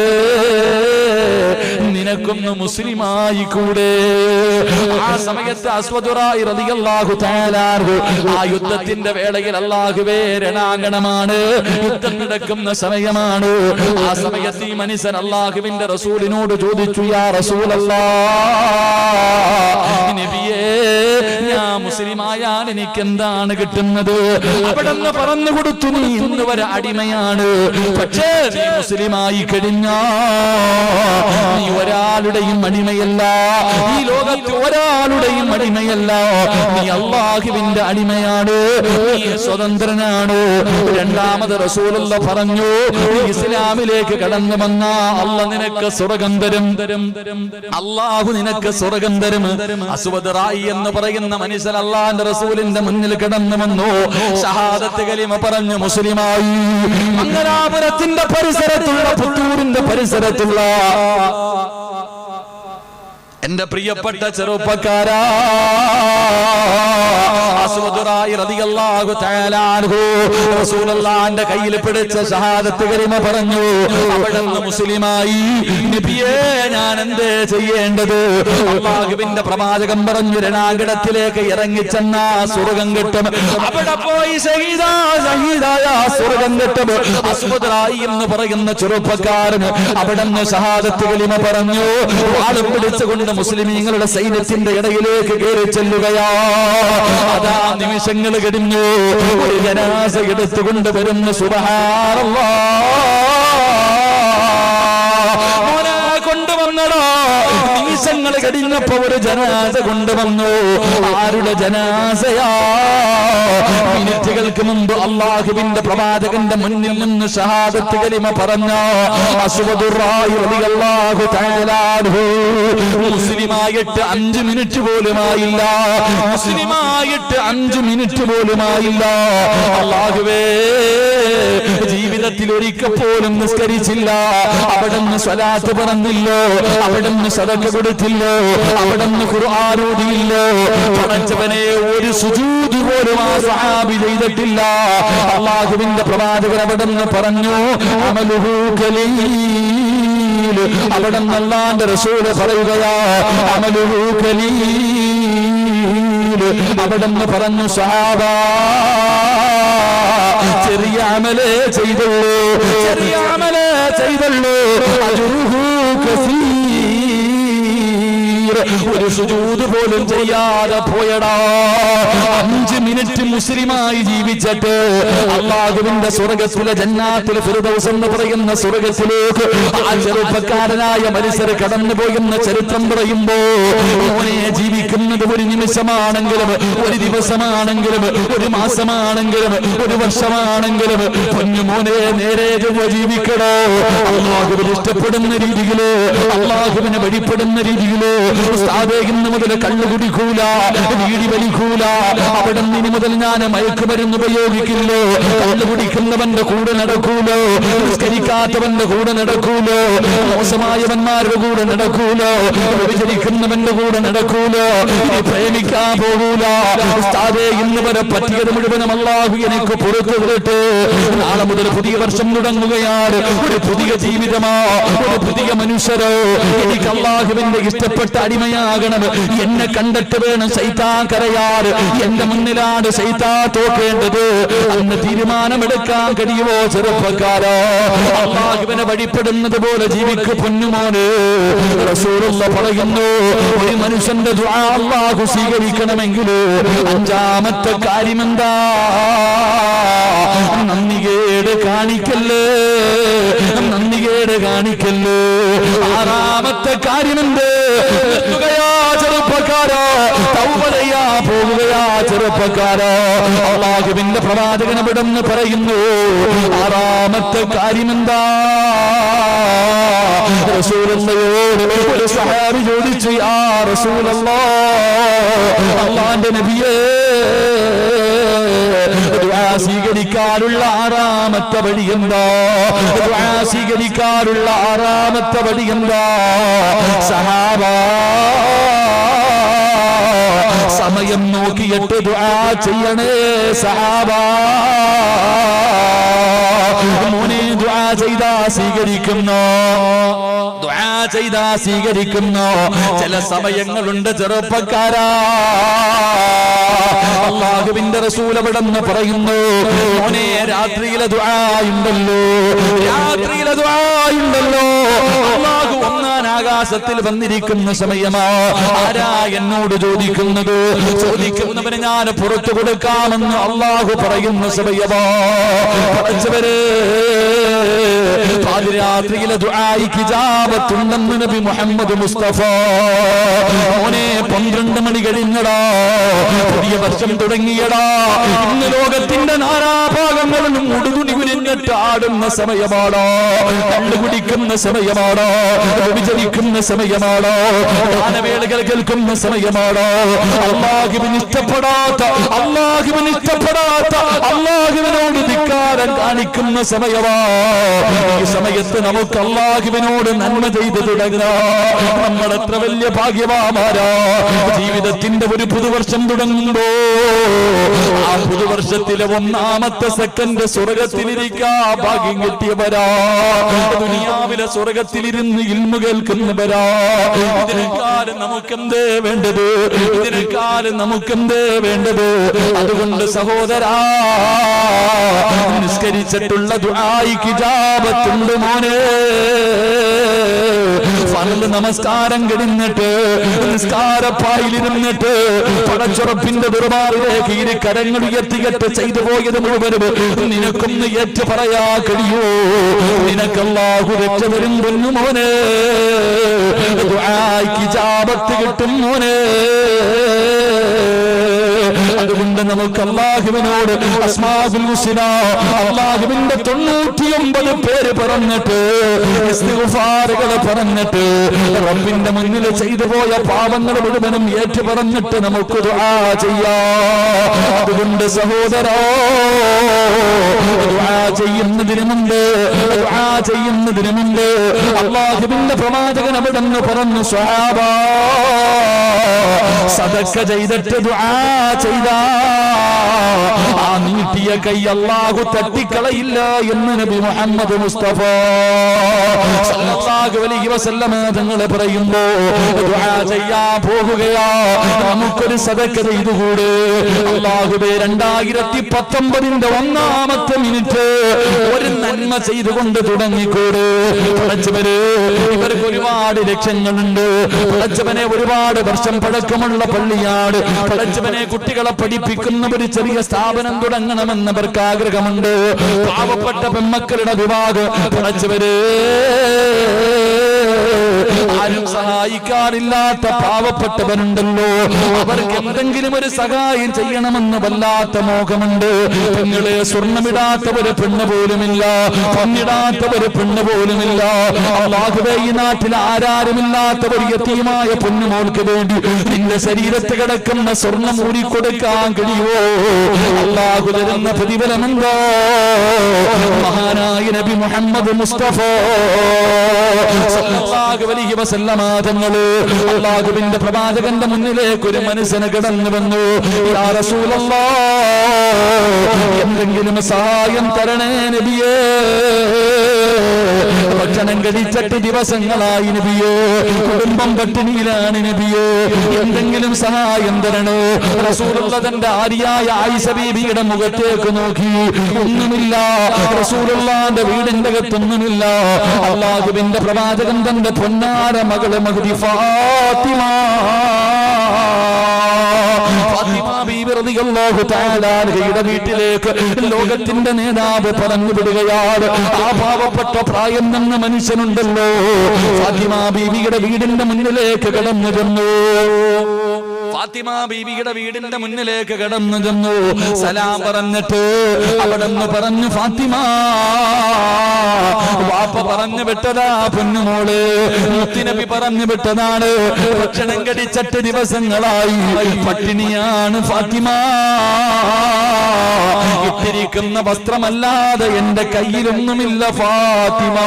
നിനക്കൊന്ന് മുസ്ലിമായി കൂടെ? ആ സമയത്ത് അസ്വദുറായി റളിയല്ലാഹു തആല ആ യുദ്ധത്തിന്റെ വേളയിൽ അല്ലാഹുവേ രണാങ്കണമാണ്, യുദ്ധം നടക്കുന്ന സമയമാണ്. ആ സമയത്ത് ഈ മനുഷ്യൻ അല്ലാഹുവിന്റെ റസൂലിനോട് ചോദിച്ചു, യാ റസൂലല്ലാഹ്, നബിയേ ഞാൻ മുസ്ലിമായാൽ എനിക്ക് എന്താണ് കിട്ടുന്നത്? അവിടെ നിന്ന് പറഞ്ഞു കൊടുത്തു, നീ ഇന്ന് വരെ അടിമയാണ്, പക്ഷേ നീ മുസ്ലിമായി കഴിഞ്ഞാ നീ ഒരാളുടെയും അടിമയല്ല, ഈ ലോകത്ത് ഒരാളുടെയും അടിമയല്ല, നീ അല്ലാഹുവിന്റെ അടിമയാണ്, നീ സ്വതന്ത്രനാണ്. രണ്ടാമത് റസൂലുള്ള പറഞ്ഞു, ഇസ്ലാമിലേക്ക് കടന്നു വന്ന അല്ലാഹു നിനക്ക് സ്വർഗ്ഗം തരും, അല്ലാഹു നിനക്ക് സ്വർഗ്ഗം തരും. അസ്വദ് റായി എന്ന് പറയുന്ന മനുഷ്യൻ അല്ലാഹുവിന്റെ റസൂലിന്റെ മുന്നിൽ കടന്നു വന്നു, ഷഹാദത്ത് കലിമ പറഞ്ഞു മുസ്ലിമായി. മംഗലാപുരത്തിന്റെ പരിസരത്തുള്ള, പുത്തൂരിന്റെ പരിസരത്തുള്ള എന്റെ പ്രിയപ്പെട്ട ചെറുപ്പക്കാരാ, അസ്വദുറായി റളിയല്ലാഹു തആല അൻഹു റസൂലുള്ളാഹിന്റെ കയ്യിൽ പിടിച്ച ഷഹാദത്ത് കലിമ പറഞ്ഞു. അവിടുന്ന് മുസ്ലിമായി. നബിയേ, ഞാൻ എന്തേ ചെയ്യേണ്ടത്? അല്ലാഹുവിന്റെ പ്രവാചകൻ പറഞ്ഞു, രണാങ്കണത്തിലേക്ക് ഇറങ്ങിച്ചെന്ന സ്വർഗം കിട്ടും. അവിടെ പോയി ഷഹീദായ സ്വർഗം കിട്ടും. അസ്വദുറായി എന്ന് പറയുന്ന ചെറുപ്പക്കാരന് അവിടുന്ന് ഷഹാദത്ത് കലിമ പറഞ്ഞു. വാളും പിടിച്ചുകൊണ്ട് മുസ്ലിമീങ്ങളുടെ സൈന്യത്തിന്റെ ഇടയിലേക്ക് കയറി ചെല്ലുകയാ. അതാ നിമിഷങ്ങൾ കഴിഞ്ഞു. ഒരു ജനാസ എടുത്തുകൊണ്ട് വരുന്നു. സുബ്ഹാനല്ലാഹ്, കൊണ്ടുവന്നടോ. നിമിഷങ്ങൾ കഴിഞ്ഞപ്പോ ഒരു ജനാസ കൊണ്ടുവന്നു. ആരുടെ ജനാസയാ? മിനിറ്റുകൾക്ക് മുമ്പ് അല്ലാഹുവിന്റെ പ്രവാചകന്റെ മുന്നിൽ നിന്ന് ഷഹാദത്ത് കലിമ പറഞ്ഞ അസ്വദുറായി റളിയല്ലാഹു തആല അൻഹു മുസ്ലിമായിട്ട് 5 മിനിറ്റ് പോലുമായില്ല. മുസ്ലിമായിട്ട് 5 മിനിറ്റ് പോലുമായില്ല. അല്ലാഹുവേ, ജീവിതത്തിൽ ഒരിക്കൽ പോലും നിസ്കരിച്ചില്ല. അവിടുന്ന് സ്വലാത്ത് പറഞ്ഞില്ലോ, അവിടുന്ന് സദഖ കൊടുത്തില്ലോ, അവിടുന്ന് ഖുർആൻ ഓതിയില്ലോ. പടച്ചവനെ, ഒരു സുജൂദ് പോലും ആ സ്വഹാബി ചെയ്തിട്ടില്ല. അല്ലാഹുവിന്റെ പ്രവാചകൻ അവിടുന്ന് പറഞ്ഞു, അമലുഹു ഖലീൽ. അവിടുന്ന് അല്ലാഹുവിന്റെ റസൂൽ പറയുകയാ, അമലുഹു ഖലീൽ. അവിടുന്ന് പറഞ്ഞു, സഹാബാ, ചെറിയ അമലേ ചെയ്തുള്ളൂ, ചെറിയ അമലേ ചെയ്തുള്ളൂ. അജ്റുഹു കസീർ. ഒരു സുജൂദ് പോലും ചെയ്യാതെ പോയടാ. 5 മിനിറ്റ് മുസ്ലിമായി ജീവിച്ചിട്ട് അല്ലാഹുവിന്റെ സ്വർഗ്ഗത്തിലെ ജന്നാത്തുൽ ഫിർദൗസ് എന്ന് പറയുന്ന സ്വർഗ്ഗത്തിലേക്ക് ആ ചെറുപ്പക്കാരനായ മനുഷ്യർ കടന്നു പോകുന്ന ചരിത്രം പറയുമ്പോ, മോനെ, ജീവിക്കുന്നത് ഒരു നിമിഷമാണെങ്കിലും, ഒരു ദിവസമാണെങ്കിലും, ഒരു മാസമാണെങ്കിലും, ഒരു വർഷമാണെങ്കിലും, പൊന്നുമോനെ, നേരെ ജീവിക്കണോ. അല്ലാഹുവിനെ ഇഷ്ടപ്പെടുന്ന രീതിയിലോ, അല്ലാഹുവിനെ വഴിപ്പെടുന്ന രീതിയിലോ. ഉസ്താദേ, ഇന്ന് മുതൽ കള്ളു കുടിക്കൂല, വീടി വലിക്കൂല, അവിടെ നിന്ന് മുതൽ ഞാൻ മയക്കുമരുന്ന് ഉപയോഗിക്കില്ലോ, കള്ളു കുടിക്കുന്നവന്റെ കൂടെ നടക്കൂലോ, നിസ്കരിക്കാത്തവന്റെ കൂടെ നടക്കൂലോ, മോശമായവന്മാരുടെ കൂടെ നടക്കൂലോ, വ്യഭിചരിക്കുന്നവന്റെ കൂടെ നടക്കൂലോ, ഇനി പ്രേമിക്കാൻ പോകൂല. ഉസ്താദേ, ഇന്ന് വരെ പറ്റിയത് മുഴുവനും അല്ലാഹു എനിക്ക് പുറത്തു വിടട്ടെ. നാളെ മുതൽ പുതിയ വർഷം തുടങ്ങുകയാണ്. ഒരു പുതിയ ജീവിതമോ, ഒരു പുതിയ മനുഷ്യരോ. എനിക്ക് അല്ലാഹുവിന്റെ ഇഷ്ടപ്പെട്ട അടിമയാകണം. എന്നെ കണ്ടിട്ട് വേണം ശൈത്താൻ കരയാറ്. എന്റെ മുന്നിലാണ് ശൈത്താൻ തോക്കേണ്ടത്. അന്ന് തീരുമാനമെടുക്കാൻ കഴിയുമോ ചെറുപ്പക്കാരോ? അല്ലാഹുവിനെ വഴിപ്പെടുന്നത് പോലെ ജീവിക്കു പൊന്നുമോന്. റസൂലുള്ള പറയുന്നു, ഒരു മനുഷ്യന്റെ ദുആ അല്ലാഹു സ്വീകരിക്കണമെങ്കിൽ 5ാമത്തെ കാര്യമെന്താ? നന്ദികേട് കാണിക്കല്ലേ, നന്ദികേട് കാണിക്കല്ലേ. 6ാമത്തെ കാര്യമെന്ത്? നിർത്തുകയാ ചെറുപ്പക്കാരോ, തൗബ ചെയ്യാ പോകുകയാ ചെറുപ്പക്കാരോ. അല്ലാഹുവിന്റെ പ്രവാചകൻ ഇവിടുന്ന് പറയുന്നു, 6ാമത്തെ കാര്യമെന്താ? റസൂലുള്ളാഹിയോട് ഒരു സഹാബി ചോദിച്ചു, യാ റസൂലല്ലാഹ്, അല്ലാഹുവിന്റെ നബിയേ, ദുആ സ്വീകരിക്കാനുള്ള 6ാമത്തെ വഴി എന്താ? ദുആ സ്വീകരിക്കാനുള്ള 6ാമത്തെ വഴി എന്താ? സഹാബാ, സമയം നോക്കിയിട്ട് ദുആ ചെയ്യണേ സഹാബാ. മോനെ, ദുആ ചെയ്താ സ്വീകരിക്കുന്നു, ദുആ ചെയ്താ സ്വീകരിക്കുന്നു. ചില സമയങ്ങളുണ്ട് ചെറുപ്പക്കാരാ. അല്ലാഹുവിന്റെ റസൂൽ അവിടെന്ന് പറയുന്നു, മോനെ, രാത്രിയിലെ ദുആ ഉണ്ടല്ലോ, രാത്രിയിലെ ദുആ ഉണ്ടല്ലോ. അല്ലാഹു 1-ാം ആകാശത്തിൽ വന്നിരിക്കുന്ന സമയമാ. ആരാ എന്നോട് ചോദിക്കുന്നത്? ചോദിക്കുന്നവന് ഞാൻ പുറത്തു കൊടുക്കാമെന്ന് അല്ലാഹു പറയുന്ന സമയമാ. പഠിച്ചവരെ, പാതിരാത്രിയിലെ ദുആയിക്ക് ഇജാബത്തുണ്ടെന്ന് നബി മുഹമ്മദ് മുസ്തഫ. മോനെ, 12 മണി കഴിഞ്ഞടാ, പുതിയ വർഷം തുടങ്ങിയടാ. ഇന്ന് ലോകത്തിന്റെ നാനാഭാഗങ്ങളിലും ഉടുതുണി കുനിഞ്ഞിട്ട് ആടുന്ന സമയമാണോ, കണ്ടുപിടിക്കുന്ന സമയമാണോ, വിചരിക്കുന്ന സമയമാണോ, ഗാനവേളകൾ കേൾക്കുന്ന സമയമാണോ. അല്ലാഹുവിന് ഇഷ്ടപ്പെടാത്ത, അല്ലാഹുവിന് ഇഷ്ടപ്പെടാത്ത, അല്ലാഹുവിനോട് ധിക്കാരം കാണിക്കുന്ന സമയമാ. ഈ സമയത്ത് നമുക്ക് അല്ലാഹുവിനോട് നന്മ ചെയ്തു തുടങ്ങാം. നമ്മൾ എത്ര വലിയ ഭാഗ്യവാന്മാരാ. ജീവിതത്തിന്റെ ഒരു പുതുവർഷം തുടങ്ങുമ്പോ ആ പുതുവർഷത്തിലെ ഒന്നാമത്തെ സെക്കൻഡ് സ്വർഗത്തിലിരിക്കാ ഭാഗ്യം കിട്ടിയവരാ. ദുനിയാവിലെ സ്വർഗത്തിലിരുന്ന് ഇൽമു കേൾക്കുന്നവരാ. ഇതിനേക്കാളും നമുക്കെന്തേ വേണ്ടത്? ഇതിനേക്കാളും നമുക്കെന്തേ വേണ്ടത്? അതുകൊണ്ട് സഹോദരാ, നിസ്കരിച്ചിട്ടുള്ള ദുആയിക്ക് ഇജാബത്തുണ്ട് മോനെ. ഫർള് നമസ്കാരം കഴിഞ്ഞിട്ട് നിസ്കാരപ്പായിലിരുന്നിട്ട് പടച്ചുറപ്പിന്റെ ദുർബാറിലേക്ക് ഇരു കരങ്ങൾ ഉയർത്തികെട്ട് ചെയ്തു പോയത് മുഴുവനും നിനക്കൊന്ന് ഏറ്റു പറയാ കഴിയോ? നിനക്കല്ലാഹു രക്ഷ തരും പൊന്നു മോനെ. ദുആയിക്ക് ഇജാബത്ത് കിട്ടും മോനെ. അതുകൊണ്ട് നമുക്ക് അല്ലാഹുവിനോട് അസ്മാഉൽ ഹുസ്ന, അല്ലാഹുവിന്റെ 99 പേര് പറഞ്ഞിട്ട് ഇസ്തിഗ്ഫാറുകൾ പറഞ്ഞിട്ട് റബ്ബിന്റെ മുന്നിൽ ചെയ്തു പോയ പാപങ്ങൾ മുഴുവനും ഏറ്റു പറഞ്ഞിട്ട് നമുക്ക് ദുആ ചെയ്യാം. അതുകൊണ്ട് സഹോദരാ, ദുആ ചെയ്യുന്നതിന് മുമ്പ് അല്ലാഹുവിന്റെ പ്രവാചകൻ അവിടെ നിന്ന് പറഞ്ഞു, സ്വഹാബാ, സദഖ ചെയ്തിട്ട് ദുആ ചെയ്താ ആ നീട്ടിയ കൈ അല്ലാഹു തട്ടിക്കളയില്ല എന്ന് നബി മുഹമ്മദ് മുസ്തഫ സല്ലല്ലാഹു അലൈഹി വസല്ലം തങ്ങൾ പറയുമ്പോ ദുആ ചെയ്യാൻ പോകുകയാ. നമുക്കൊരു സദഖ ചെയ്തുകൂടെ? അല്ലാഹുവേ, 2019 ഒന്നാമത്തെ മിനിറ്റ് ഒരു നന്മ ചെയ്തുകൊണ്ട് തുടങ്ങിക്കൂടെ? പടച്ചവനെ, ഇവർക്ക് ഒരുപാട് ലക്ഷ്യങ്ങളുണ്ട്. പടച്ചവനെ, ഒരുപാട് വർഷം പഴക്കമുള്ള പള്ളിയാണ്. പടച്ചവനെ, കുട്ടികളെ പഠിപ്പിക്കുന്ന ഒരു ചെറിയ സ്ഥാപനം തുടങ്ങണമെന്നവർക്ക് ആഗ്രഹമുണ്ട്. പാവപ്പെട്ട പെൺമക്കളുടെ വിവാഹം പടച്ചവരെ, ആരും സഹായിക്കാറില്ലാത്ത പാവപ്പെട്ടവരുണ്ടല്ലോ, അവർക്ക് എന്തെങ്കിലും ഒരു സഹായം ചെയ്യണമെന്ന് വല്ലാത്ത മോഹമുണ്ട്. പെങ്ങളെ, സ്വർണ്ണമിടാത്ത ഒരു പെണ്ണ് പോലുമില്ല, പൊന്നിടാത്ത ഒരു പെണ്ണ് പോലുമില്ല. അല്ലാഹുവേ, ഈ നാട്ടിൽ ആരാരുമില്ലാത്ത ഒരു യതീമായ പൊന്നുമോൾക്ക് വേണ്ടി നിന്റെ ശരീരത്ത് കിടക്കുന്ന സ്വർണ്ണം ഊരിക്കൊടുക്കാൻ കഴിയുമോ? അല്ലാഹു തരുന്ന പ്രതിഫലമെന്തോ? മഹാനായ നബി മുഹമ്മദ് മുസ്തഫ സല്ലല്ലാഹു അലൈഹി വസല്ലം തങ്ങള് അല്ലാഹുവിന്റെ പ്രവാചകന്റെ മുന്നിലേക്ക് ഒരു മനുഷ്യനെ കടന്നു വന്നു. യാ റസൂലല്ലാഹ്, എന്തെങ്കിലും സഹായം തരണേ നബിയേ. ഭക്ഷണം കഴിച്ചിട്ട് ദിവസങ്ങളായി നബിയേ, കുടുംബം പട്ടിണിയിലാണ് നബിയേ, എന്തെങ്കിലും സഹായം തരണേ. റസൂലുള്ള തന്റെ ആര്യായ ആയിഷ ബീബിയുടെ മുഖത്തേക്ക് നോക്കി, ഒന്നുമില്ല. റസൂലുള്ളാന്റെ വീടിന്റെ അകത്തൊന്നുമില്ല. അല്ലാഹുവിന്റെ പ്രവാചകൻ തന്റെ പൊന്നാര മകളെ മഹദി ഫാത്തിമ ബീബി റളിയല്ലാഹു തആല അൻഹയുടെ വീട്ടിലേക്ക് ലോകത്തിന്റെ നേതാവ് പറഞ്ഞു വിടുകയാണ്. ആ പാവപ്പെട്ട പ്രായം എന്ന മനുഷ്യനുണ്ടല്ലോ, ഫാത്തിമ ബീബിയുടെ വീടിന്റെ മുന്നിലേക്ക് കടന്നു ചെന്നു. ഫാത്തിമ ബീബിയുടെ വീടിന്റെ മുന്നിലേക്ക് കടന്നു ചെന്നു. സലാം പറഞ്ഞിട്ട് അവിടെന്ന് പറഞ്ഞു, ഫാത്തിമ, വാപ്പ പറഞ്ഞു വിട്ടതാ പൊന്നുമോള്, മുത്തുനബി പറഞ്ഞു വിട്ടതാണ്. ഭക്ഷണം കഴിച്ചിട്ട് ദിവസങ്ങളായി പട്ടിണിയാണ് ഫാത്തിമ. ഇട്ടിരിക്കുന്ന വസ്ത്രമല്ലാതെ എന്റെ കയ്യിലൊന്നുമില്ല ഫാത്തിമ.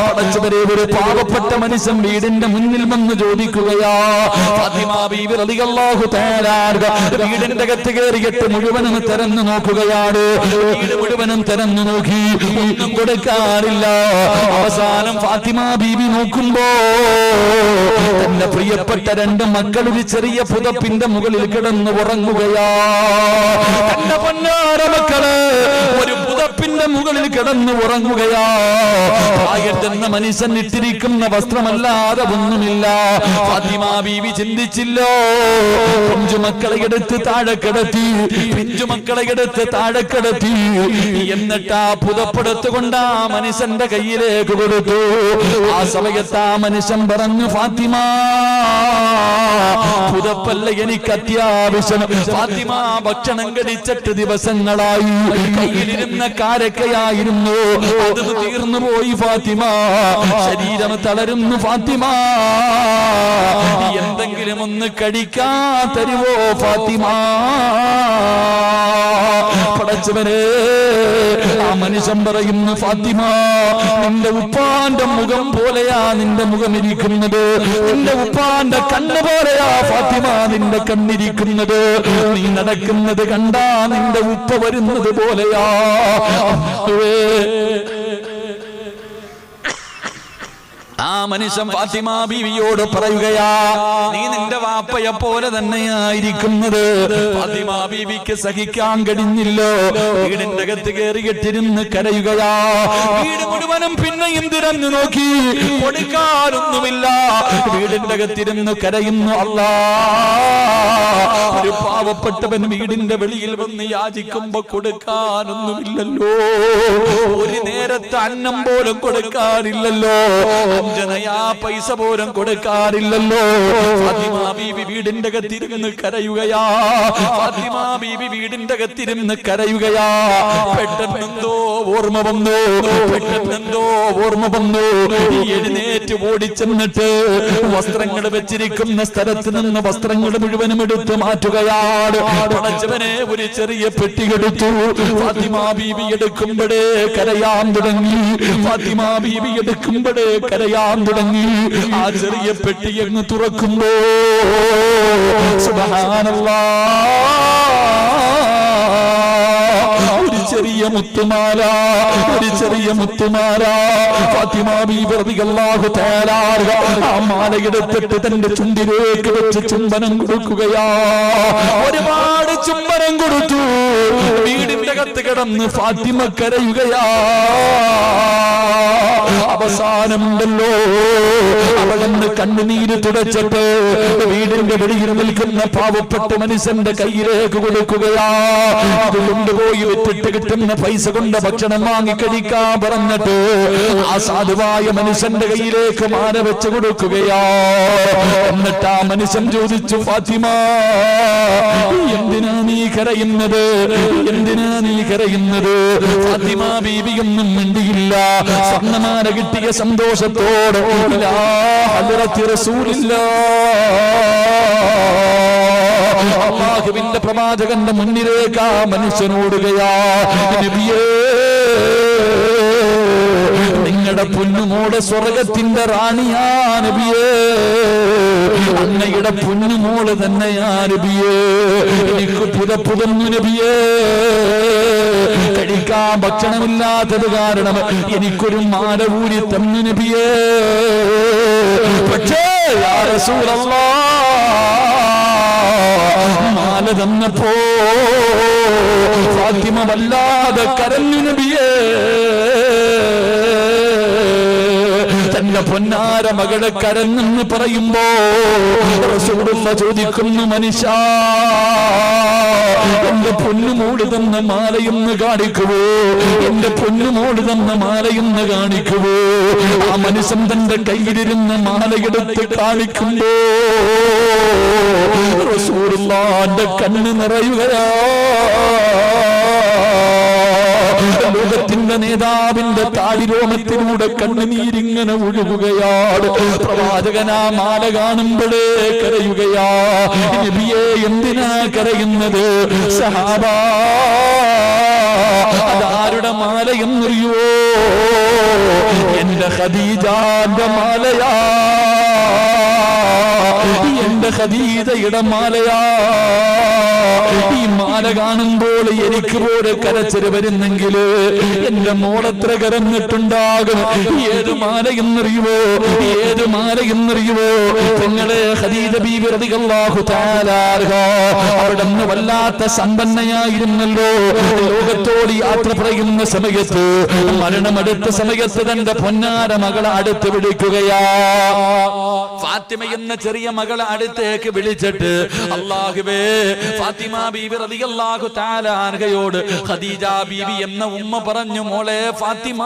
പടച്ചവരെ, ഒരു പാവപ്പെട്ട മനുഷ്യൻ വീടിന്റെ മുന്നിൽ വന്ന് ചോദിക്കുകയാ. ഫാത്തിമ ബീബി റളിയല്ലാഹു തആല വീടിന്റെ അകത്ത് കയറിയിട്ട് മുഴുവനും തെരഞ്ഞു നോക്കുകയാണ്. വീട് മുഴുവനും തെരഞ്ഞു നോക്കി, ഒന്നും കൊടുക്കാറില്ല. അവസാനം ഫാത്തിമ ബീബി നോക്കുമ്പോ തന്റെ പ്രിയപ്പെട്ട 2 മക്കൾ ഒരു ചെറിയ പുതപ്പിന്റെ മുകളിൽ കിടന്ന് ഉറങ്ങുകയാ. തന്റെ പൊന്നാര മക്കള് ഒരു പുതപ്പിന്റെ മുകളിൽ കിടന്ന് ഉറങ്ങുകയാ. പ്രായത്തെന്ന മനുഷ്യൻ ഇട്ടിരിക്കുന്ന വസ്ത്രമല്ലാതെ ഒന്നുമില്ല. ഫാത്തിമ ബീവി ചിന്തിച്ചില്ലോ, പിഞ്ചുമക്കളെ എടുത്ത് താഴെ കിടത്തി, എന്നിട്ട് ആ പുതപ്പെടുത്തുകൊണ്ട് ആ മനുഷ്യന്റെ കയ്യിലേക്ക് കൊടുത്തു. ആ സമയത്ത് ആ മനുഷ്യൻ പറഞ്ഞു, ഫാത്തിമ, പുതപ്പല്ല എനിക്ക് അത്യാവശ്യം. ഫാത്തിമ ഭക്ഷണം കഴിച്ചിട്ട് ദിവസങ്ങളായി, കയ്യിലിരുന്ന കാരക്കയായിരുന്നു, അത് തീർന്നു പോയി ഫാത്തിമ. ശരീരം തളരുന്നു ഫാത്തിമ. എന്തെങ്കിലും ഒന്ന് കഴിക്കാൻ തരുവോ ഫാത്തിമ? പടച്ചവനെ, ആ മനുഷ്യൻ പറയുന്നു, ഫാത്തിമ, നിന്റെ ഉപ്പാന്റെ മുഖം പോലെയാ നിന്റെ മുഖം ഇരിക്കുന്നത്, നിന്റെ ഉപ്പാന്റെ കണ്ണ് പോലെയാ ഫാത്തിമ നിന്റെ കണ്ണിരിക്കുന്നത്, നീ നടക്കുന്നത് കണ്ടാ നിന്റെ ഉപ്പ വരുന്നത് പോലെയാ. ആ മനുഷ്യൻ ഫാത്തിമ ബീവിയോട് പറയുകയാ, നീ നിന്റെ വാപ്പയെ പോലെ തന്നെയായിരിക്കുന്നത്. ഫാത്തിമ ബീവിക്ക് സഹിക്കാൻ കഴിഞ്ഞില്ലോ, വീടിന്റെ അകത്ത് കയറിയിട്ടിരുന്ന് കരയുകയാ. വീട് മുഴുവനും പിന്നെയും തിരഞ്ഞു നോക്കി, കൊടുക്കാനൊന്നുമില്ല. വീടിന്റെ അകത്തിരുന്ന് കരയുന്നു. അല്ലാ, ഒരു പാവപ്പെട്ടവൻ വീടിന്റെ വെളിയിൽ വന്ന് യാചിക്കുമ്പോ കൊടുക്കാനൊന്നുമില്ലല്ലോ, ഒരു നേരത്തെ അന്നം പോലും കൊടുക്കാനില്ലല്ലോ, അഞ്ജനയാ പൈസ പോലും കൊടുക്കാറില്ലല്ലോ. ഫാത്തിമ ബീവി വീടിന്റെ അകത്തിരുന്ന് കരയുകയാ. ഫാത്തിമ ബീവി വീടിന്റെ അകത്തിരുന്ന് കരയുകയാ. പെട്ടെന്നെന്തോ ഓർമ്മ വന്നു, പെട്ടെന്നെന്തോ ഓർമ്മ വന്നു. എഴുന്നേറ്റ് ഓടിച്ചെന്നിട്ട് വസ്ത്രങ്ങൾ വെച്ചിരിക്കുന്ന സ്ഥലത്ത് നിന്ന് വസ്ത്രങ്ങൾ മുഴുവനും എടുത്ത് മാറ്റുകയാണ്. പടച്ചവനെ, ഒരു ചെറിയ പെട്ടി എടുത്തു. ഫാത്തിമ ബീവി എടുക്കുമ്പോഴേ കരയാൻ തുടങ്ങി. ഫാത്തിമ ബീവി എടുക്കുമ്പോഴേ കരയാൻ തുടങ്ങി. ആ ചെറിയ പെട്ടി അങ്ങ് തുറക്കുമ്പോ സുബ്ഹാനല്ലാഹ്, ഒരു ചെറിയ മുത്തുമാല, ഒരു ചെറിയ മുത്തുമാല. ഫാത്തിമ ബീവി റളിയല്ലാഹു തആല ആ മാല എടുത്തിട്ട് തന്റെ ചുണ്ടിലേക്ക് വെച്ച് ചുംബനം കൊടുക്കുകയാ. ഒരുപാട് ചുംബനം കൊടുത്തു. വീടിന്റെ അകത്ത് കിടന്ന് ഫാത്തിമ കരയുകയാ. അവസാനമുണ്ടല്ലോ, അവളെന്ന് കണ്ണുനീര് തുടച്ചിട്ട് വീടിന്റെ വെളിയിൽ നിൽക്കുന്ന പാവപ്പെട്ട മനുഷ്യന്റെ കയ്യിലേക്ക് കൊടുക്കുകയാ. അത് കൊണ്ടുപോയി വിറ്റിട്ട് കിട്ടുന്ന പൈസ കൊണ്ട് ഭക്ഷണം വാങ്ങി കഴിക്കാൻ പറഞ്ഞിട്ട് ആ സാധുവായ മനുഷ്യന്റെ കയ്യിലേക്ക് മാല വെച്ച് കൊടുക്കുകയാ. എന്നിട്ട് ആ മനുഷ്യൻ ചോദിച്ചു, ഫാത്തിമ, എന്തിനാ നീ കരയുന്നത്? എന്തിനാ നീ കരയുന്നത്? ഫാത്തിമ ബീവിയൊന്നും മിണ്ടിയില്ല. സ്വർണ്ണമാല കിട്ടിയ സന്തോഷത്തോടെ ഇലാ ഹദ്റത്തി റസൂലില്ലാഹ്, അല്ലാഹുവിന്റെ പ്രവാചകന്റെ മുന്നിലേക്ക് ആ മനുഷ്യനോടുകയാ. നബിയേ, നിങ്ങളുടെ പൊന്നുമോടെ സ്വർഗത്തിന്റെ റാണിയാ നബിയേ, അങ്ങയുടെ പൊന്നുമോള് തന്നെയാ നബിയേ. എനിക്ക് പുതപ്പുതന്നു നബിയേ, കഴിക്കാൻ ഭക്ഷണമില്ലാത്തത് കാരണം എനിക്കൊരു മാല ഊരി തന്നു നബിയേ. പക്ഷേ യാ റസൂലല്ലാഹ്, മാല തന്നപ്പോ ഫാത്തിമ വല്ലാതെ കരഞ്ഞു നബിയേ. തന്റെ പൊന്നാര മകളെ കരഞ്ഞെന്ന് പറയുമ്പോ റസൂലുള്ളാഹി ചോദിക്കുന്നു, മനുഷ്യ, എന്റെ പൊന്നുമോട് തന്ന മാലയൊന്ന് കാണിക്കുവോ? എന്റെ പൊന്നുമോട് തന്ന മാലയൊന്ന് കാണിക്കുവോ? ആ മനുഷ്യൻ തന്റെ കയ്യിലിരുന്ന മാലയെടുത്ത് കാണിക്കുമ്പോ റസൂലുള്ളാഹിന്റെ കണ്ണ് നിറയുകയാ. ലോകത്തിന്റെ നേതാവിന്റെ താടിരോമത്തിലൂടെ കണ്ണുനീരിങ്ങനെ ഒഴുകുകയാണ്. പ്രവാചകനാ മാല കാണുമ്പോഴേ കരയുകയാ. നബിയെ, എന്തിനാ കരയുന്നത്? സഹാബാ, അതാരുടെ മാലയെന്നറിയോ? എന്റെ ഖദീജാന്റെ മാലയാ, എന്റെ ഖദീജയുടെ മാലയാ. ഈ മാല കാണുമ്പോൾ എനിക്ക് പോലെ കരച്ചില് വരുന്നെങ്കിൽ എന്റെ മോളെത്ര കരഞ്ഞിട്ടുണ്ടാകും. ഏത് മാലയെന്നറിയുവോ? ഏത് മാലയെന്നറിയുവോ? നിങ്ങളെ ഖദീജ ബീവി റളിയല്ലാഹു തആല അവിടുന്ന് വല്ലാത്ത സമ്പന്നയായിരുന്നല്ലോ. ലോകത്തോട് യാത്ര പറയുന്ന സമയത്ത്, മരണമെടുത്ത സമയത്ത് തന്റെ പൊന്നാര മകളെ അടുത്ത് വിളിക്കുകയാ. ഫാത്തിമ എന്ന ചെറിയ മകളെ അടുത്തേക്ക് വിളിച്ചിട്ട്, അല്ലാഹുവേ, ഫാത്തിമ ബീവി റളിയല്ലാഹു തആല അൻഹയോട് ഖദീജ ബീവി എന്ന ഉമ്മ പറഞ്ഞു, മോളെ ഫാത്തിമ,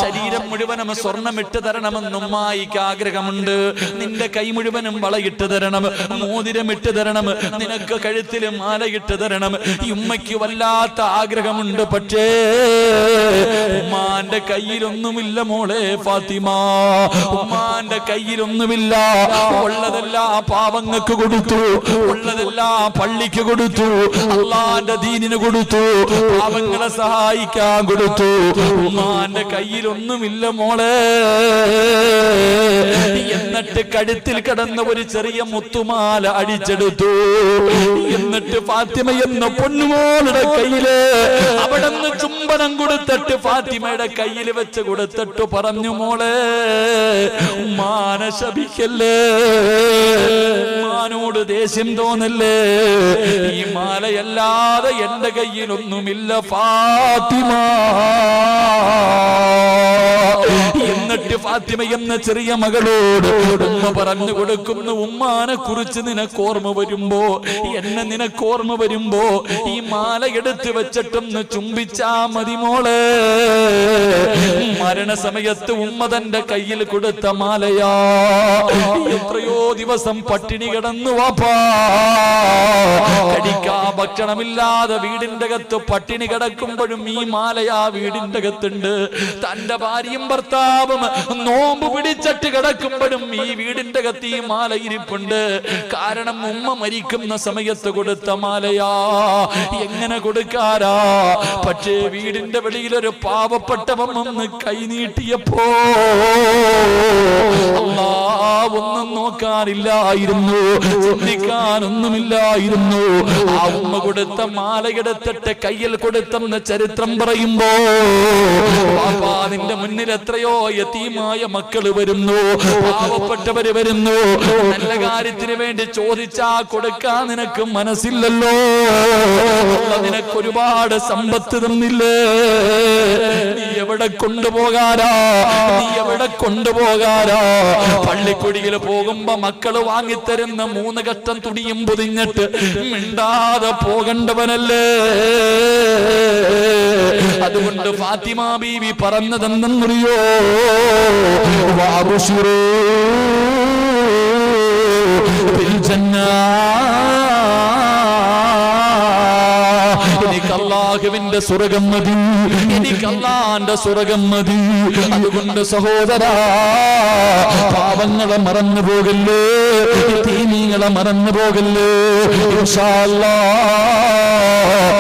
ശരീരം മുഴുവനും സ്വർണ്ണമിട്ട് തരണമെന്ന് ഉമ്മായിക്ക് ആഗ്രഹമുണ്ട്. നിന്റെ കൈ മുഴുവനും വളയിട്ട് തരണം, മോതിരമിട്ട് തരണം, നിനക്ക് കഴുത്തിൽ മാലയിട്ട് തരണം. ഈ ഉമ്മയ്ക്ക് വല്ലാത്ത ആഗ്രഹമുണ്ട്. പക്ഷേ ഉമ്മാന്റെ കയ്യിലൊന്നുമില്ല മോളെ ഫാത്തിമ, ഉമ്മാന്റെ കയ്യിലൊന്നുമില്ല. ഉള്ളതെല്ലാം പാവങ്ങൾക്ക് കൊടുത്തു, ഉള്ളതെല്ലാം പള്ളിക്ക് കൊടുത്തു, അള്ളാന്റെ ദീനിന് കൊടുത്തു, പാവങ്ങളെ സഹായിക്കാൻ കൊടുത്തു. ഉമ്മാന്റെ കയ്യിലൊന്നുമില്ല മോളെ. എന്നിട്ട് കഴുത്തിൽ കിടന്ന ഒരു ചെറിയ മുത്തുമാല അടിച്ചെടുത്തു. എന്നിട്ട് ഫാത്തിമ എന്ന പൊന്നുമോളുടെ കയ്യില് അവിടുന്ന് ചുംബനം കൊടുത്തിട്ട് ഫാത്തിമയുടെ കയ്യിൽ വെച്ച് കൊടുത്തിട്ട് പറഞ്ഞു, മോളെ ഉമ്മാനെ ശപിക്കല്ലേ, ഉമ്മാനോട് ദേഷ്യം തോന്നല്ലേ, ഈ മാലയല്ലാതെ എന്റെ കയ്യിലൊന്നുമില്ല ഫാത്തിമ. എന്നിട്ട് ഫാത്തിമ എന്ന ചെറിയ മകളോട് ഉമ്മ പറഞ്ഞു കൊടുക്കുന്നു, ഉമ്മാനെ കുറിച്ച് നിനക്ക് ഓർമ്മ വരുമ്പോ, എന്നെ നിനക്ക് ഓർമ്മ വരുമ്പോ ഈ മാല എടുത്ത് വെച്ചിട്ടൊന്ന് ചുംബിച്ചാ മതി മോളെ. മരണസമയത്ത് ഉമ്മ തന്റെ കയ്യിൽ കൊടുത്ത മാലയാ. എത്രയോ ദിവസം പട്ടിണി കിടന്നു വാപ്പാ, കടിക്കാ ഭക്ഷണമില്ലാതെ വീടിന്റെ അകത്ത് പട്ടിണി കിടക്കുമ്പോഴും ഈ മാലയാ വീടിന്റെ അകത്തുണ്ട്. തന്റെ ഭാര്യയും ഭർത്താവും നോമ്പ് പിടിച്ചിട്ട് കിടക്കുമ്പോഴും ഈ വീടിന്റെ അകത്ത് ഈ മാല ഇരിപ്പുണ്ട്. കാരണം ഉമ്മ മരിക്കുന്ന സമയത്ത് കൊടുത്ത മാലയാ. എങ്ങനെ കൊടുക്കാരാ? പക്ഷേ വീടിന്റെ വെളിയിൽ ഒരു പാവപ്പെട്ടവൻ ഒന്ന് കൈനീട്ടിയപ്പോ അല്ലാ ഒന്നും നോക്കാനില്ലായിരുന്നു, ചിന്തിക്കാനൊന്നുമില്ലായിരുന്നു. ആ ഉമ്മ കൊടുത്ത മാലയെടുത്തിട്ട് കയ്യിൽ കൊടുത്തെന്ന് ചരിത്രം പറയുമ്പോ പാപ്പാ നിന്റെ മുന്നിൽ എത്രയോ യതീമായ മക്കള് വരുന്നു, പാവപ്പെട്ടവര് വരുന്നു. നല്ല കാര്യത്തിന് വേണ്ടി ചോദിച്ചാ കൊടുക്കാൻ നിനക്ക് മനസ്സില്ലല്ലോ. നിനക്ക് ഒരുപാട് സമ്പത്ത് തന്നില്ലേ, നീ എവിടെ കൊണ്ടുപോകാരാ, നീ എവിടെ കൊണ്ടുപോകാരാ? പള്ളിക്കുടിയിൽ പോകുമ്പോ മക്കള് വാങ്ങിത്തരുന്ന 3 കഷ്ടം തുണിയും പൊതിഞ്ഞിട്ട് മിണ്ടാതെ പോകണ്ടവനല്ലേ. അതുകൊണ്ട് ഫാത്തിമ ബീവി പറഞ്ഞതെന്നറിയോ, വാബുശിറൂ ബിൽ ജന്നാ, എനിക്ക് അല്ലാഹുവിന്റെ സ്വർഗ്ഗം മതി, എനിക്ക് അല്ലാഹുവിന്റെ സ്വർഗ്ഗം മതി. അതുകൊണ്ട് സഹോദരാ, പാവങ്ങളെ മറന്നു പോകല്ലേ, യതീമീങ്ങളെ മറന്നു പോകല്ലേ. ഇൻഷാ അല്ലാഹ്